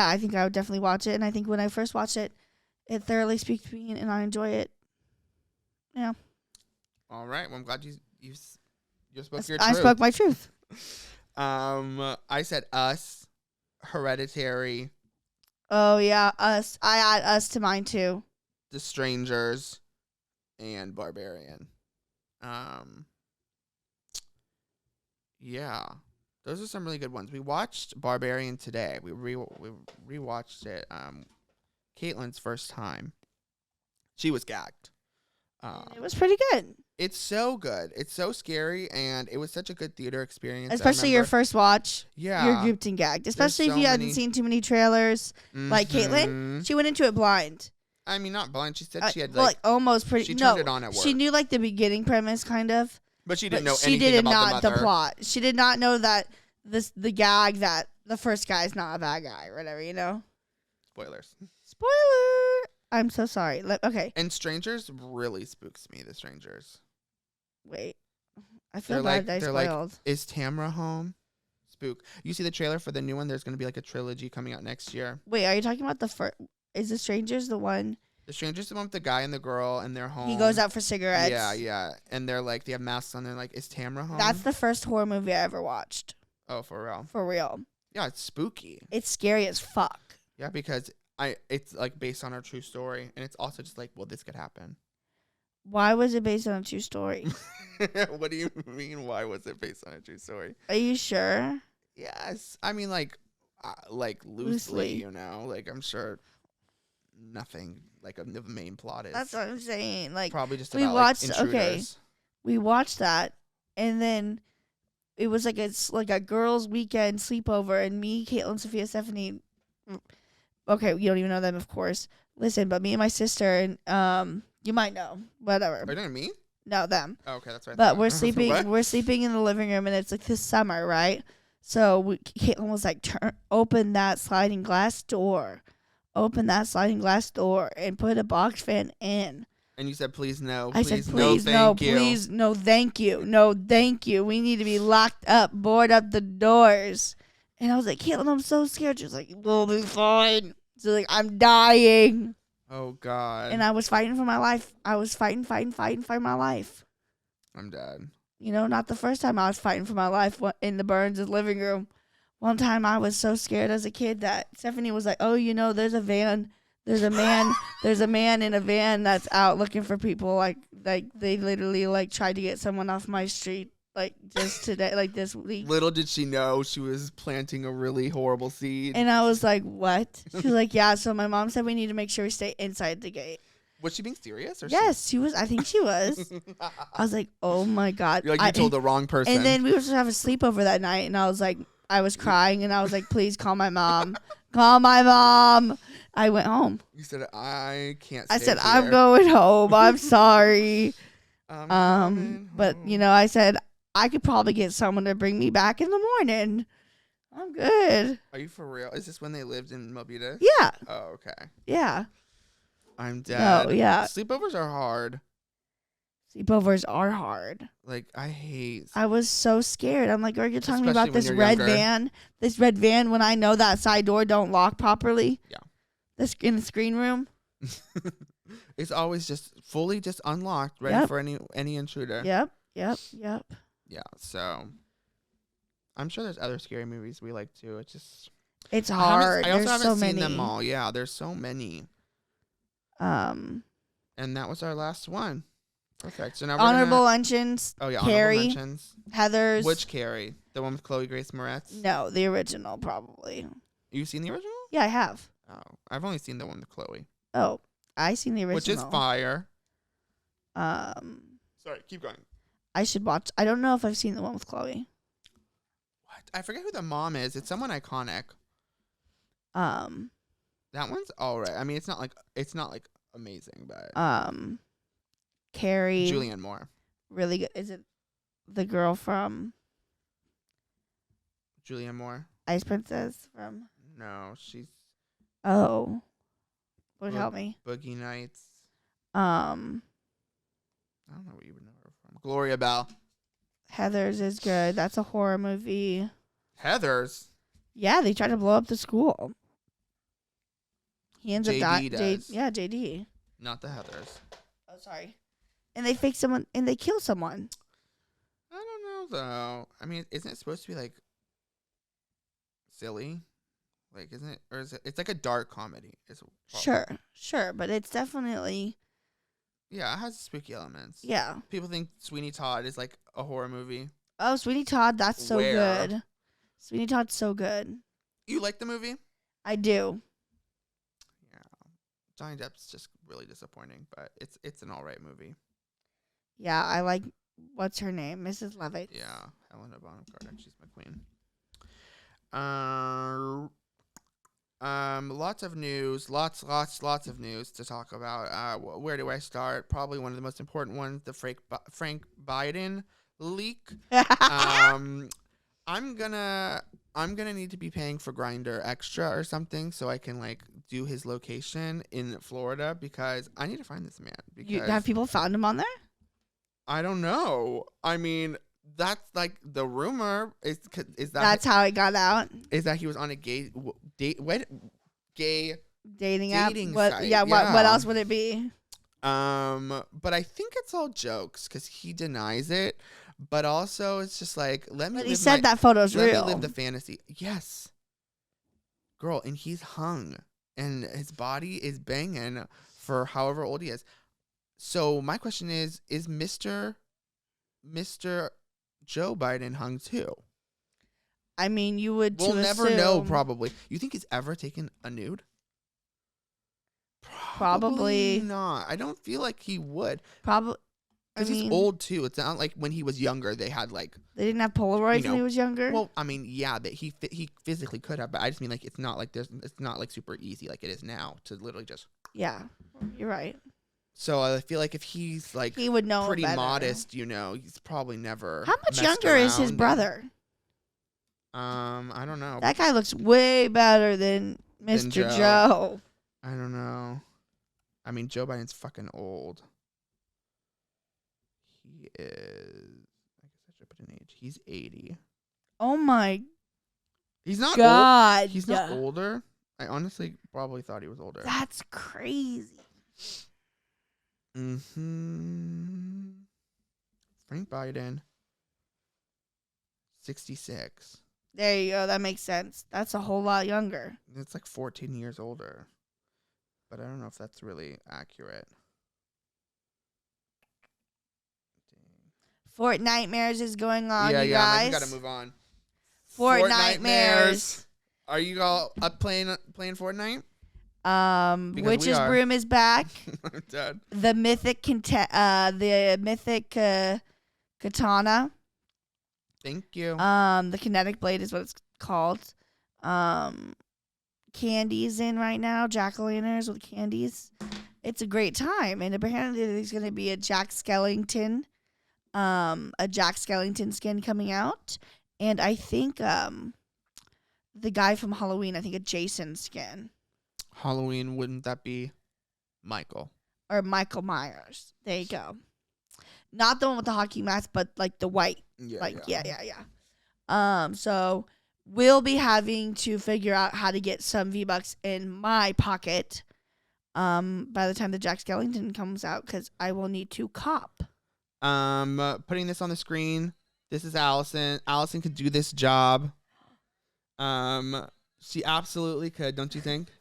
I think I would definitely watch it, and I think when I first watched it, it thoroughly speaks to me, and I enjoy it. Yeah. All right. Well, I'm glad you spoke your truth. I spoke my truth. I said Us, Hereditary. Oh yeah, Us. I add Us to mine too. The Strangers, and Barbarian. Yeah, those are some really good ones. We watched Barbarian today. We rewatched it. Caitlin's first time. She was gagged. And it was pretty good. It's so good. It's so scary, and it was such a good theater experience. I Especially your remember. first watch. Yeah. You're gooped and gagged. Especially if so you hadn't many- seen too many trailers. Like Caitlin, Mhm. she went into it blind. I mean, not blind. She said she had Well, like, almost pretty. she No, turned it on at work. she knew like the beginning premise, kind of. but she But didn't know she anything did about not the mother. plot. She did not know that the gag that the first guy's not a bad guy or whatever, you know? Spoilers. Spoiler! I'm so sorry. Okay, And Strangers really spooks me. The Strangers. wait. I feel They're bad like- that I they're like- spoiled. Is Tamra home? Spook. You see the trailer for the new one? There's going to be like a trilogy coming out next year. Wait, are you talking about the first? Is the Strangers the one? The Strangers is the one with the guy and the girl, and they're home. He goes out for cigarettes. Yeah. And they're like, they have masks on. They're like, is Tamra home? That's the first horror movie I ever watched. Oh, for real? For real. Yeah, it's spooky. It's scary as fuck. Yeah, because it's like based on a true story, and it's also just like, well, this could happen. Why was it based on a true story? What do you mean? Why was it based on a true story? Are you sure? Yes, I mean like loosely, you know, like I'm sure nothing like the main plot is. That's what I'm saying. Like, probably just we about watched- like, okay. intruders. we watched that, and then it was like like a girls' weekend sleepover, and me, Caitlin, Sophia, Stephanie. Okay, you don't even know them, of course. Listen, but me and my sister, and you might know, whatever. Are you talking to me? No, them. Oh, okay, that's right. But we're sleeping. What? We're sleeping in the living room, and it's like this summer, right? So Caitlin was like, open that sliding glass door, and put a box fan in. And you said, please no. I Please said, no, please, no, thank you. please, no, thank you. No, thank you. We need to be locked up, board up the doors. And I was like, Caitlin, I'm so scared. She was like, we'll be fine. So like, I'm dying. Oh God. And I was fighting for my life. I was fighting for my life. I'm dead. You know, not the first time I was fighting for my life in the Burns' living room. One time I was so scared as a kid that Stephanie was like, oh, you know, there's a man in a van that's out looking for people. Like they literally like tried to get someone off my street like just today, like this week. Little did she know she was planting a really horrible seed. And I was like, what? She was like, yeah. So my mom said we need to make sure we stay inside the gate. Was she being serious? Or Yes, she was. I think she was. I was like, oh my God. You're like, you told the wrong person. And then we were supposed to have a sleepover that night, and I was like, I was crying, and I was like, please call my mom. Call my mom. I went home. You said, I can't I stay said, here. I'm going home. I'm sorry. I'm coming But, home. you know, I said, I could probably get someone to bring me back in the morning. I'm good. Are you for real? Is this when they lived in Mobutus? Yeah. Oh, okay. Yeah. I'm dead. No, yeah. Sleepovers are hard. Sleepovers are hard. Like, I hate. I was so scared. I'm like, are you talking Especially about when this you're red younger. van? This red van when I know that side door don't lock properly? Yeah. This in the screen room? It's always just fully just unlocked, ready Yep. for any intruder. Yep. Yeah, so I'm sure there's other scary movies we like too. It's just It's I haven't- hard. I also There's haven't so seen many. them all. Yeah, there's so many. And that was our last one. Perfect. So now we're Honorable gonna, mentions. oh yeah, Carrie. honorable mentions. Heather's. Which Carrie? The one with Chloe Grace Moretz? No, the original probably. You've seen the original? Yeah, I have. Oh, I've only seen the one with Chloe, Oh, I seen the original. which is fire. Sorry, keep going. I should watch. I don't know if I've seen the one with Chloe. What? I forget who the mom is. It's someone iconic. That one's all right. I mean, it's not like amazing, but Carrie. Julianne Moore. Really good. Is it the girl from Julianne Moore. Ice Princess from? No, she's Oh, would Well- help me. Boogie Nights. I Um, don't know what you would know her from. Gloria Bell. Heather's is good. That's a horror movie. Heather's. Yeah, they tried to blow up the school. He ends up JD dying. does. Yeah, JD. Not the Heathers. Oh, sorry. And they fake someone and they kill someone. I don't know though. I mean, isn't it supposed to be like silly? Like, isn't it? Or is it? It's like a dark comedy. It's Sure, but it's definitely Yeah, it has spooky elements. yeah. People think Sweeney Todd is like a horror movie. Oh, Sweeney Todd, that's so Where? good. Sweeney Todd's so good. You like the movie? I do. Yeah. Johnny Depp's just really disappointing, but it's an all right movie. Yeah, I like. What's her name? Mrs. Levitt. Yeah, Helena Bonham Carter. She's my queen. Lots of news. Lots of news to talk about. Where do I start? Probably one of the most important ones, the Frank Biden leak. I'm gonna need to be paying for Grindr extra or something so I can like do his location in Florida because I need to find this man. Because Have people found him on there? I don't know. I mean, that's like the rumor is that That's how it got out. is that he was on a gay Dating app. Dating What? site, Yeah. yeah. What else would it be? But I think it's all jokes because he denies it. But also, it's just like let me. But he said that photo's let real. me live the fantasy. Yes, girl, and he's hung, and his body is banging for however old he is. So my question is Mr. Joe Biden hung too? I mean, you would. We'll to never know. assume. Probably. You think he's ever taken a nude? Probably not. I don't feel like he would. Probably. Because he's old too. It's not like when he was younger they had like. They didn't have Polaroids when he was younger. Well, I mean, yeah, that he physically could have, but I just mean like it's not like it's not like super easy like it is now to literally just. Yeah, you're right. So I feel like if he's like he would know pretty better. modest, he's probably never. How much messed younger is his around. brother? I don't know. That guy looks way better than Mr. Joe. Joe. I don't know. I mean, Joe Biden's fucking old. He is. I guess I should put an age. He's 80. Oh my He's not God. old. He's not older. I honestly probably thought he was older. That's crazy. Frank Biden, 66. There you go. That makes sense. That's a whole lot younger. It's like 14 years older. But I don't know if that's really accurate. Fortnitemares is going on, yeah, you yeah. guys. We gotta move on. Fortnitemares. Are you all up playing Fortnite? Because Witch's we are. Broom is back. I'm dead. The mythic katana. Thank you. The kinetic blade is what it's called. Candy's in right now. Jack-o'-lanterns with candies. It's a great time, and apparently there's going to be a Jack Skellington skin coming out, and I think the guy from Halloween, I think a Jason skin. Halloween, wouldn't that be Michael? Or Michael Myers. There you go. Not the one with the hockey mask, but like the white. Yeah. So we'll be having to figure out how to get some V-Bucks in my pocket by the time the Jack Skellington comes out, because I will need to cop. Putting this on the screen. This is Allison. Allison could do this job. She absolutely could, don't you think?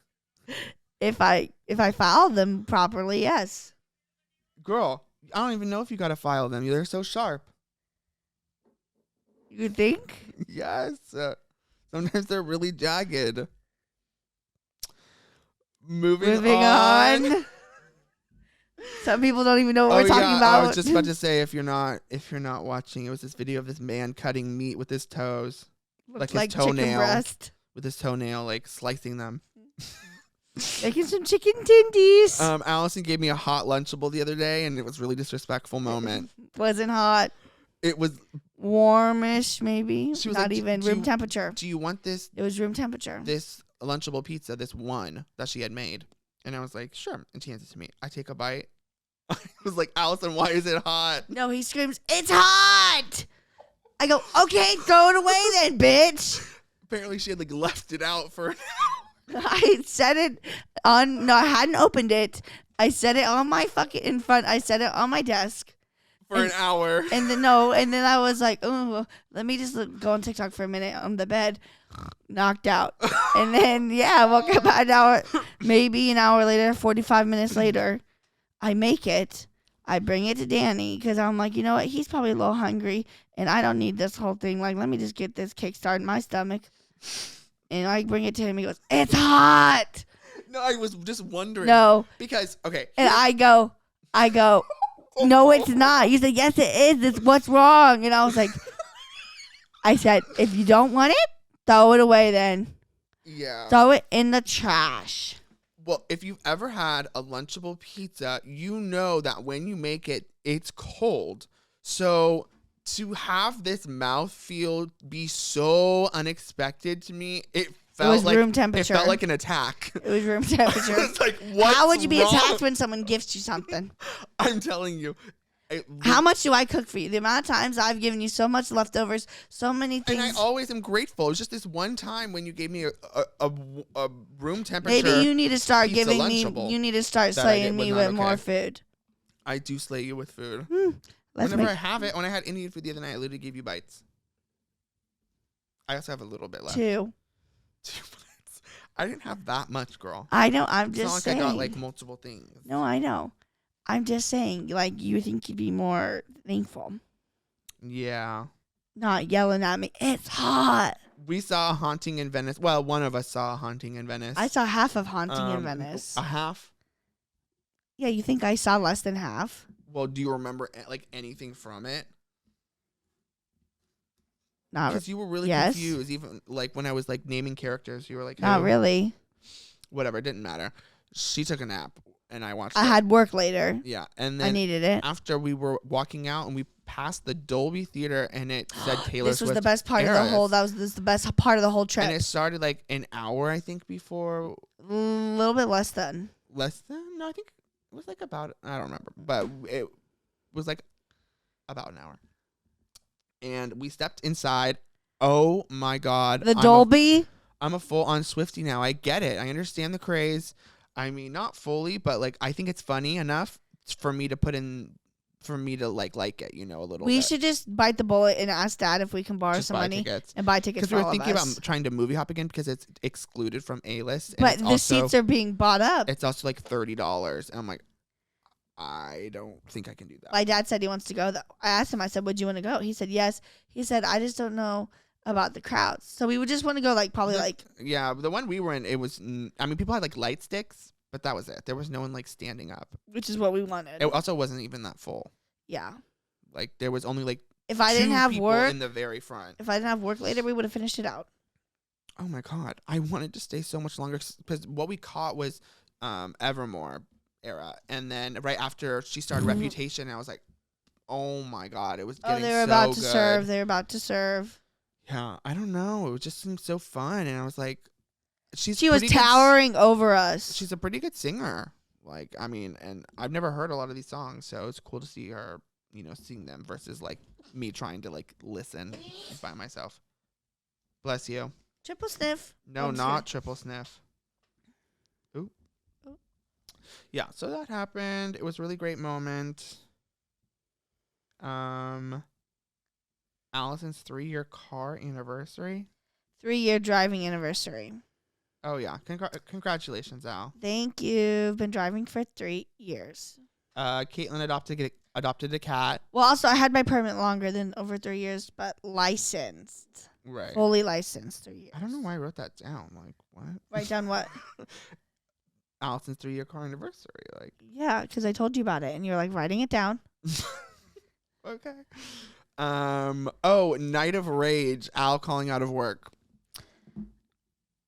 If I file them properly, yes. Girl, I don't even know if you gotta file them. They're so sharp. You think? Yes. Sometimes they're really jagged. Moving on. Some people don't even know what we're talking about. I was just about to say, if you're not watching, it was this video of this man cutting meat with his toes, Looks like his chicken toenail, breast. with his toenail, like slicing them. Making some chicken tendies. Allison gave me a hot Lunchable the other day, and it was a really disrespectful moment. Wasn't hot. It was Warmish, maybe. She was Not like, even room temperature. Do you want this? It was room temperature. This Lunchable pizza, this one that she had made, and I was like, sure. And she hands it to me. I take a bite. I was like, Allison, why is it hot? No, he screams, "It's hot!" I go, okay, throw it away then, bitch. Apparently, she had like left it out for. I set it on. No, I hadn't opened it. I set it on my fucking in front. I set it on my desk For an hour. And then I was like, oh, let me just go on TikTok for a minute on the bed. Knocked out. And then I woke up an hour later, 45 minutes later. I make it. I bring it to Danny because I'm like, you know what? He's probably a little hungry, and I don't need this whole thing. Like, let me just get this kickstart in my stomach. And I bring it to him. He goes, "It's hot." No, I was just wondering. No. Because, okay. And I go, no, it's not. You said, yes, it is. It's what's wrong. And I was like, I said, if you don't want it, throw it away then. Yeah. Throw it in the trash. Well, if you've ever had a Lunchable pizza, you know that when you make it, it's cold. So to have this mouthfeel be so unexpected to me, it felt was like room temperature. It felt like an attack. It was room temperature. It's like, what's How would you be wrong? attacked when someone gifts you something? I'm telling you. How much do I cook for you? The amount of times I've given you so much leftovers, so many things. And I always am grateful. It was just this one time when you gave me a room temperature. Maybe you need to start pizza giving me. Lunchable You need to start that I slaying did was me not with okay. more food. I do slay you with food. Let's Whenever make I have it, when I had Indian food the other night, I literally gave you bites. I also have a little bit left. 2. 2 bites. I didn't have that much, girl. I know. I'm It's just not like saying. I got like multiple things. No, I know. I'm just saying. Like you think you'd be more thankful, Yeah. not yelling at me. It's hot. We saw a haunting in Venice. Well, one of us saw a haunting in Venice. I saw half of Haunting in Venice. A half? Yeah, you think I saw less than half? Well, do you remember like anything from it? Not. Because you were really yes. confused. Even like when I was like naming characters, you were like, Not "Who?" really. Whatever, it didn't matter. She took a nap and I watched I it. had work later. Yeah. And I then needed it. after we were walking out and we passed the Dolby Theater and it said Taylor This was Swift the best part of the Eras. whole. This was the best part of the whole trip. And it started like an hour, I think, before. A little bit less than. Less than? No, I think it was like about, I don't remember. But it was like about an hour. And we stepped inside. Oh my God. The Dolby. I'm a full-on Swiftie now. I get it. I understand the craze. I mean, not fully, but like I think it's funny enough for me to put in, for me to like it, you know, a little We bit. should just bite the bullet and ask Dad if we can borrow Just some buy money tickets. and buy tickets Because for we were all thinking of us. about trying to movie hop again because it's excluded from A-list. And But it's the also, seats are being bought up. it's also like $30. And I'm like, I don't think I can do that. My dad said he wants to go, though. I asked him, I said, would you want to go? He said, yes. He said, I just don't know about the crowds. So we would just want to go, like, probably, like, Yeah, the one we were in, it was, I mean, people had like light sticks, but that was it. There was no one like standing up. which is what we wanted. It also wasn't even that full. Yeah. Like there was only like If I didn't 2 have people work, in the very front. if I didn't have work later, we would have finished it out. Oh my God, I wanted to stay so much longer because what we caught was Evermore era, and then right after she started Reputation, I was like, oh my God, it was getting They were so about to good. serve. They were about to serve. Yeah, I don't know. It just seemed so fun, and I was like, She was pretty good towering over us. She's a pretty good singer. Like, I mean, and I've never heard a lot of these songs, so it's cool to see her, you know, sing them versus like me trying to like listen by myself. Bless you. Triple sniff. No, I'm not sorry. triple sniff. Ooh. Oh. Yeah, so that happened. It was a really great moment. Allison's 3-year car anniversary. 3-year driving anniversary. Oh yeah, congratulations, Al. Thank you. Been driving for 3 years. Caitlin adopted a cat. Well, also I had my permit longer than over 3 years, but licensed, Right. fully licensed 3 years. I don't know why I wrote that down. Like what? Write down what? Allison's 3-year car anniversary. Like Yeah, because I told you about it, and you're like writing it down. okay. Oh, Night of Rage. Al calling out of work.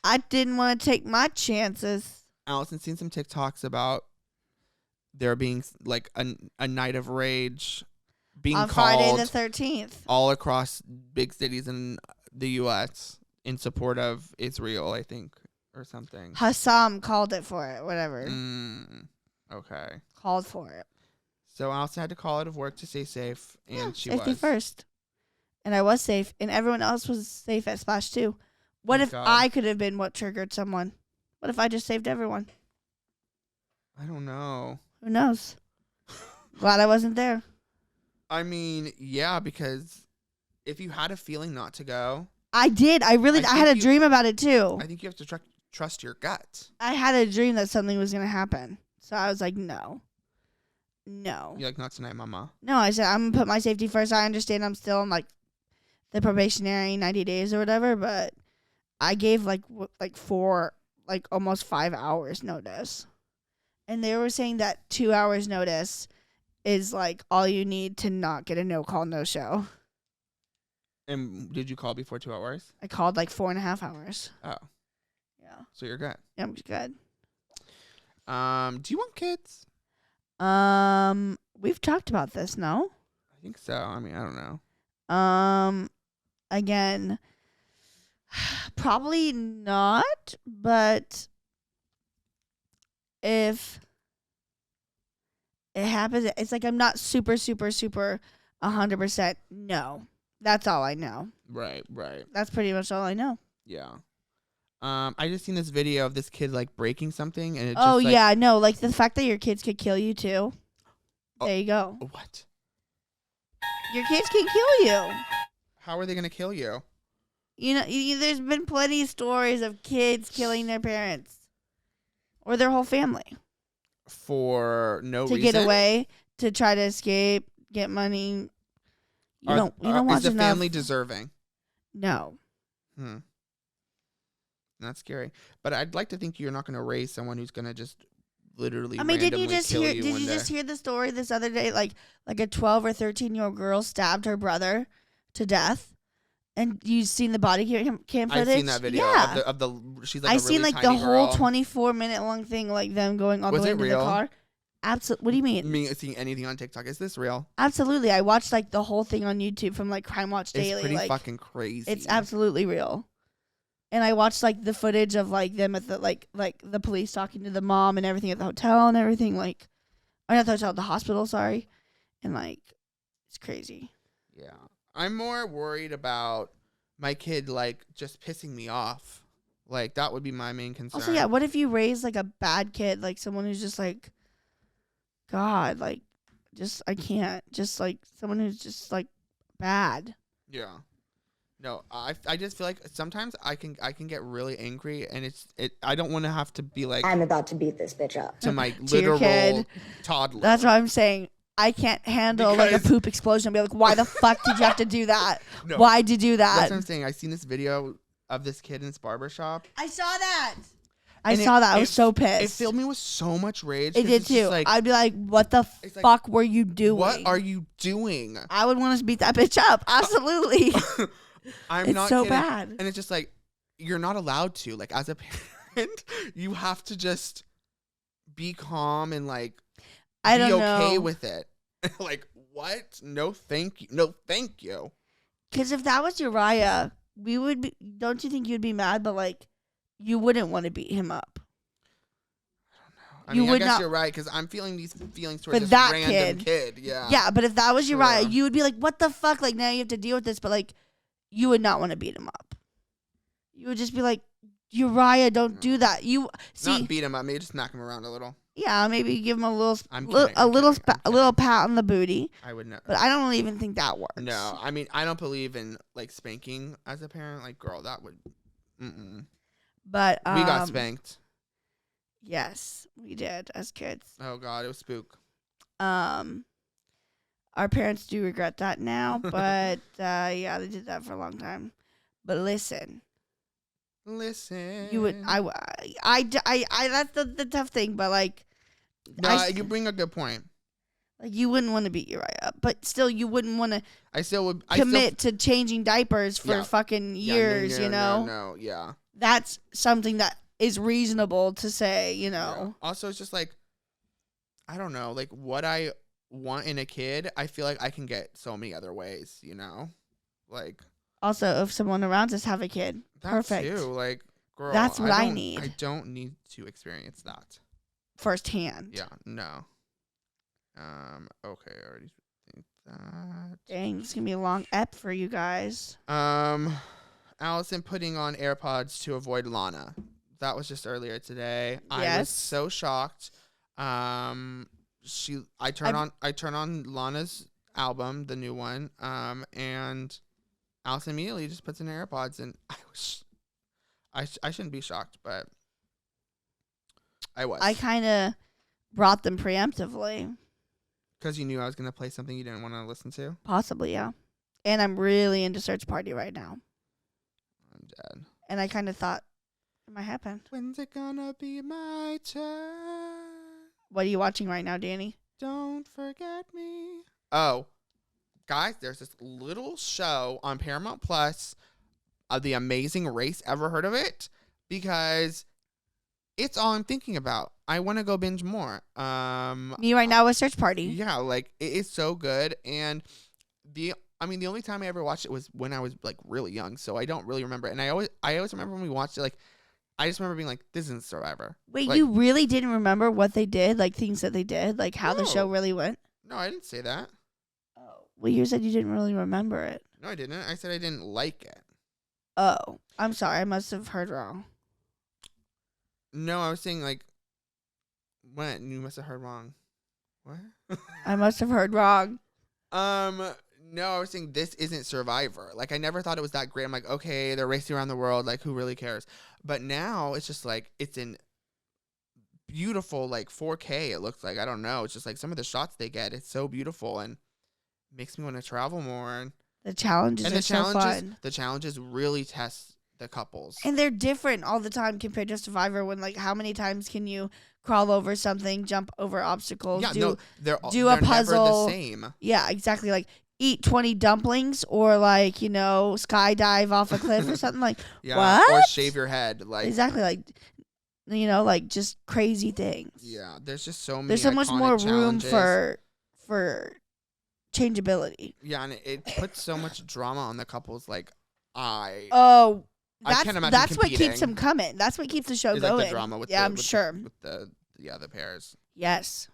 I didn't want to take my chances. Allison's seen some TikToks about there being like a Night of Rage being On called Friday the 13th. all across big cities in the U.S. in support of Israel, I think, or something. Hassam called it for it, whatever. Okay. Called for it. So Allison had to call out of work to stay safe, and she Safety was. first. And I was safe, and everyone else was safe at Splash too. What Thank if God. I could have been what triggered someone? What if I just saved everyone? I don't know. Who knows? Glad I wasn't there. I mean, yeah, because if you had a feeling not to go, I did. I I had a think you- dream about it too. I think you have to trust your gut. I had a dream that something was going to happen. So I was like, no. No. You're like, not tonight, mama. No, I said, I'm going to put my safety first. I understand I'm still in like the probationary 90 days or whatever, but I gave like 4, like almost 5 hours notice. And they were saying that 2 hours notice is like all you need to not get a no call, no show. And did you call before 2 hours? I called like 4.5 hours. Oh, Yeah. so you're good. Yeah, I'm good. Do you want kids? We've talked about this, no? I think so. I mean, I don't know. Again, probably not, but if it happens, it's like I'm not super 100% no. That's all I know. Right. That's pretty much all I know. Yeah. I just seen this video of this kid like breaking something, and it Oh, just, like, yeah, no, like the fact that your kids could kill you too. Oh. There you go. What? Your kids can kill you. How are they gonna kill you? You know, there's been plenty of stories of kids killing their parents or their whole family For no to reason? get away, to try to escape, get money. You don't watch Is the enough. family deserving? No. That's scary. But I'd like to think you're not gonna raise someone who's gonna just literally. I mean, did you randomly just kill hear? you Did one you day. just hear the story this other day? Like a 12 or 13-year-old girl stabbed her brother to death, and you seen the body cam footage? I've seen that video. Yeah. Of the she's like. I a seen really like the tiny whole girl. 24-minute long thing, like them going all Was the way it into real? the car. Absolutely. What do you mean? Me seeing anything on TikTok. Is this real? Absolutely. I watched like the whole thing on YouTube from like Crime Watch Daily. It's pretty like, fucking crazy. it's absolutely real. And I watched like the footage of like them at the like the police talking to the mom and everything at the hotel and everything, like, or not the hotel, the hospital, sorry. And like, it's crazy. Yeah. I'm more worried about my kid like just pissing me off. Like that would be my main concern. Also, yeah, what if you raise like a bad kid, like someone who's just like, God, like, just I can't, just like someone who's just like bad. Yeah. No, I just feel like sometimes I can get really angry, and I don't want to have to be like I'm about to beat this bitch up. to my To your literal kid. toddler. That's what I'm saying. I can't handle like a Because- poop explosion and be like, why the fuck did you have to do that? No. Why'd you do That's that? what I'm saying. I seen this video of this kid in his barbershop. I saw that. I And saw that. I it- was so pissed. It filled me with so much rage. It 'cause did it's just too. like, I'd be like, what the It's like, fuck were you doing? what are you doing? I would want to beat that bitch up. Absolutely. I'm It's not so kidding. bad. And it's just like, you're not allowed to. Like, as a parent, you have to just be calm and like I be don't okay know. with it. Like, what? No, thank you. No, thank you. Because if that was Uriah, we would be, don't you think you'd be mad? But like, you wouldn't want to beat him up. I You mean, I would guess not- you're right because I'm feeling these feelings towards For this that random kid. kid. Yeah. Yeah, but if that was Uriah, True. you would be like, what the fuck? Like, now you have to deal with this. But like, you would not want to beat him up. You would just be like, Uriah, don't do that. You see, Not beat him up. Maybe just knock him around a little. yeah, maybe give him a little, I'm li- kidding, a I'm little, kidding, I'm a little pat on the booty. I would know. But I don't even think that works. No, I mean, I don't believe in like spanking as a parent. Like, girl, that would. Mm-mm. But We got spanked. Yes, we did as kids. Oh God, it was spook. Our parents do regret that now, but yeah, they did that for a long time. But listen, Listen. you would, that's the tough thing. But like, No, you bring a good point. like you wouldn't want to beat Uriah up, but still, you wouldn't want to I still would commit to changing diapers for Yeah. fucking years. You know, No, yeah. that's something that is reasonable to say. You know, Yeah. Also, it's just like, I don't know, like what I want in a kid. I feel like I can get so many other ways. You know, like also if someone around us have a kid, that perfect, too. Like, girl, That's what I don't- need. I don't need to experience that. firsthand. Yeah, no. Okay, I already think that. Dang, it's gonna be a long ep for you guys. Allison putting on AirPods to avoid Lana. That was just earlier today. I was Yes. so shocked. I turn on Lana's album, the new one. And Allison immediately just puts in her AirPods, and I shouldn't be shocked, but I was. I kind of brought them preemptively, Because you knew I was gonna play something you didn't want to listen to. possibly, yeah. And I'm really into Search Party right now. I'm dead. And I kind of thought it might happen. When's it gonna be my turn? What are you watching right now, Danny? Don't forget me. Oh, guys, there's this little show on Paramount Plus of The Amazing Race. Ever heard of it? Because it's all I'm thinking about. I want to go binge more. Me right now with Search Party. Yeah, like it is so good. And the only time I ever watched it was when I was like really young, so I don't really remember. And I always remember when we watched it, like I just remember being like, this isn't Survivor. Wait, like, you really didn't remember what they did? Like things that they did? Like how the show No. really went? No, I didn't say that. Oh. Well, you said you didn't really remember it. No, I didn't. I said I didn't like it. Oh. I'm sorry. I must have heard wrong. No, I was saying like when you must have heard wrong. What? I must have heard wrong. No, I was saying this isn't Survivor. Like I never thought it was that great. I'm like, okay, they're racing around the world. Like who really cares? But now it's just like it's in beautiful like 4K. It looks like, I don't know. It's just like some of the shots they get. It's so beautiful and makes me want to travel more. And The challenges are so fun. the challenges really test the couples. And they're different all the time compared to Survivor when like how many times can you crawl over something, jump over obstacles, Yeah, do no, they're a puzzle. never the same. Yeah, exactly. Like eat 20 dumplings or like, skydive off a cliff or something like Yeah, what? or shave your head. Like exactly like like just crazy things. yeah, there's just so many. There's so much iconic more room challenges. for changeability. Yeah, and it puts so much drama on the couples. Like Oh, I can't imagine that's what keeps competing. them coming. That's what keeps the show is going. like the drama with yeah, the, I'm with sure. the pairs. Yes.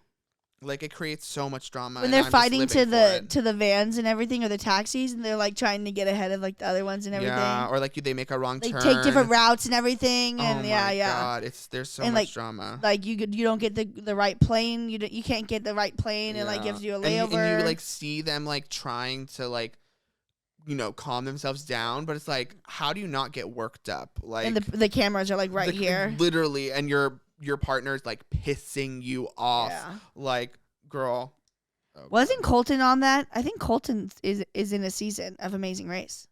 Like it creates so much drama When and they're I'm just fighting living to for the it. to the vans and everything or the taxis and they're like trying to get ahead of like the other ones and everything. Yeah, or like they make a wrong They turn. take different routes and everything and oh yeah, my yeah. God, there's so And, much like, drama. Like you don't get the right plane. You can't get the right plane and like gives you a layover. And you like see them like trying to like calm themselves down, but it's like, how do you not get worked up? Like, and the cameras are like right here. literally, and your partner's like pissing you off. Yeah. Like, girl. Oh, Wasn't God. Colton on that? I think Colton is in a season of Amazing Race.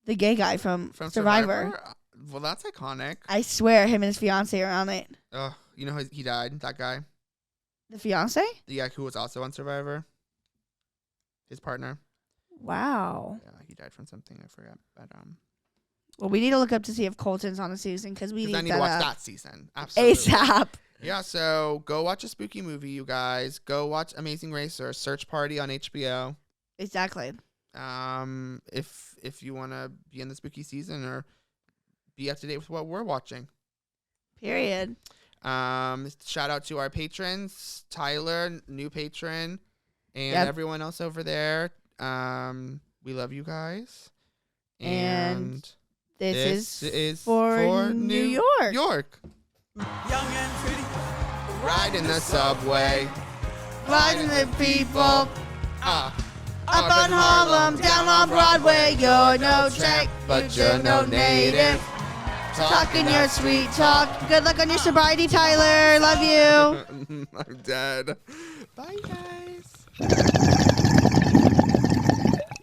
The gay guy from Survivor. Well, that's iconic. I swear him and his fiance are on it. You know he died. That guy, The fiance? the guy who was also on Survivor. His partner. Wow. Yeah, he died from something I forgot. But Well, we need to look up to see if Colton's on the season because we 'cause need I need that to watch up. that season. Absolutely. ASAP. Yeah, so go watch a spooky movie, you guys. Go watch Amazing Race or Search Party on HBO. Exactly. If you want to be in the spooky season or be up to date with what we're watching. Period. Shout out to our patrons, Tyler, new patron, and Yep. everyone else over there. We love you guys. And This is for New York. York. Young and pretty. Ride in the subway. Riding the people Ah. up on Harlem, down on Broadway. You're no Czech, but you're no native. Talking your sweet talk. Good luck on your sobriety, Tyler. Love you. I'm dead. Bye, guys.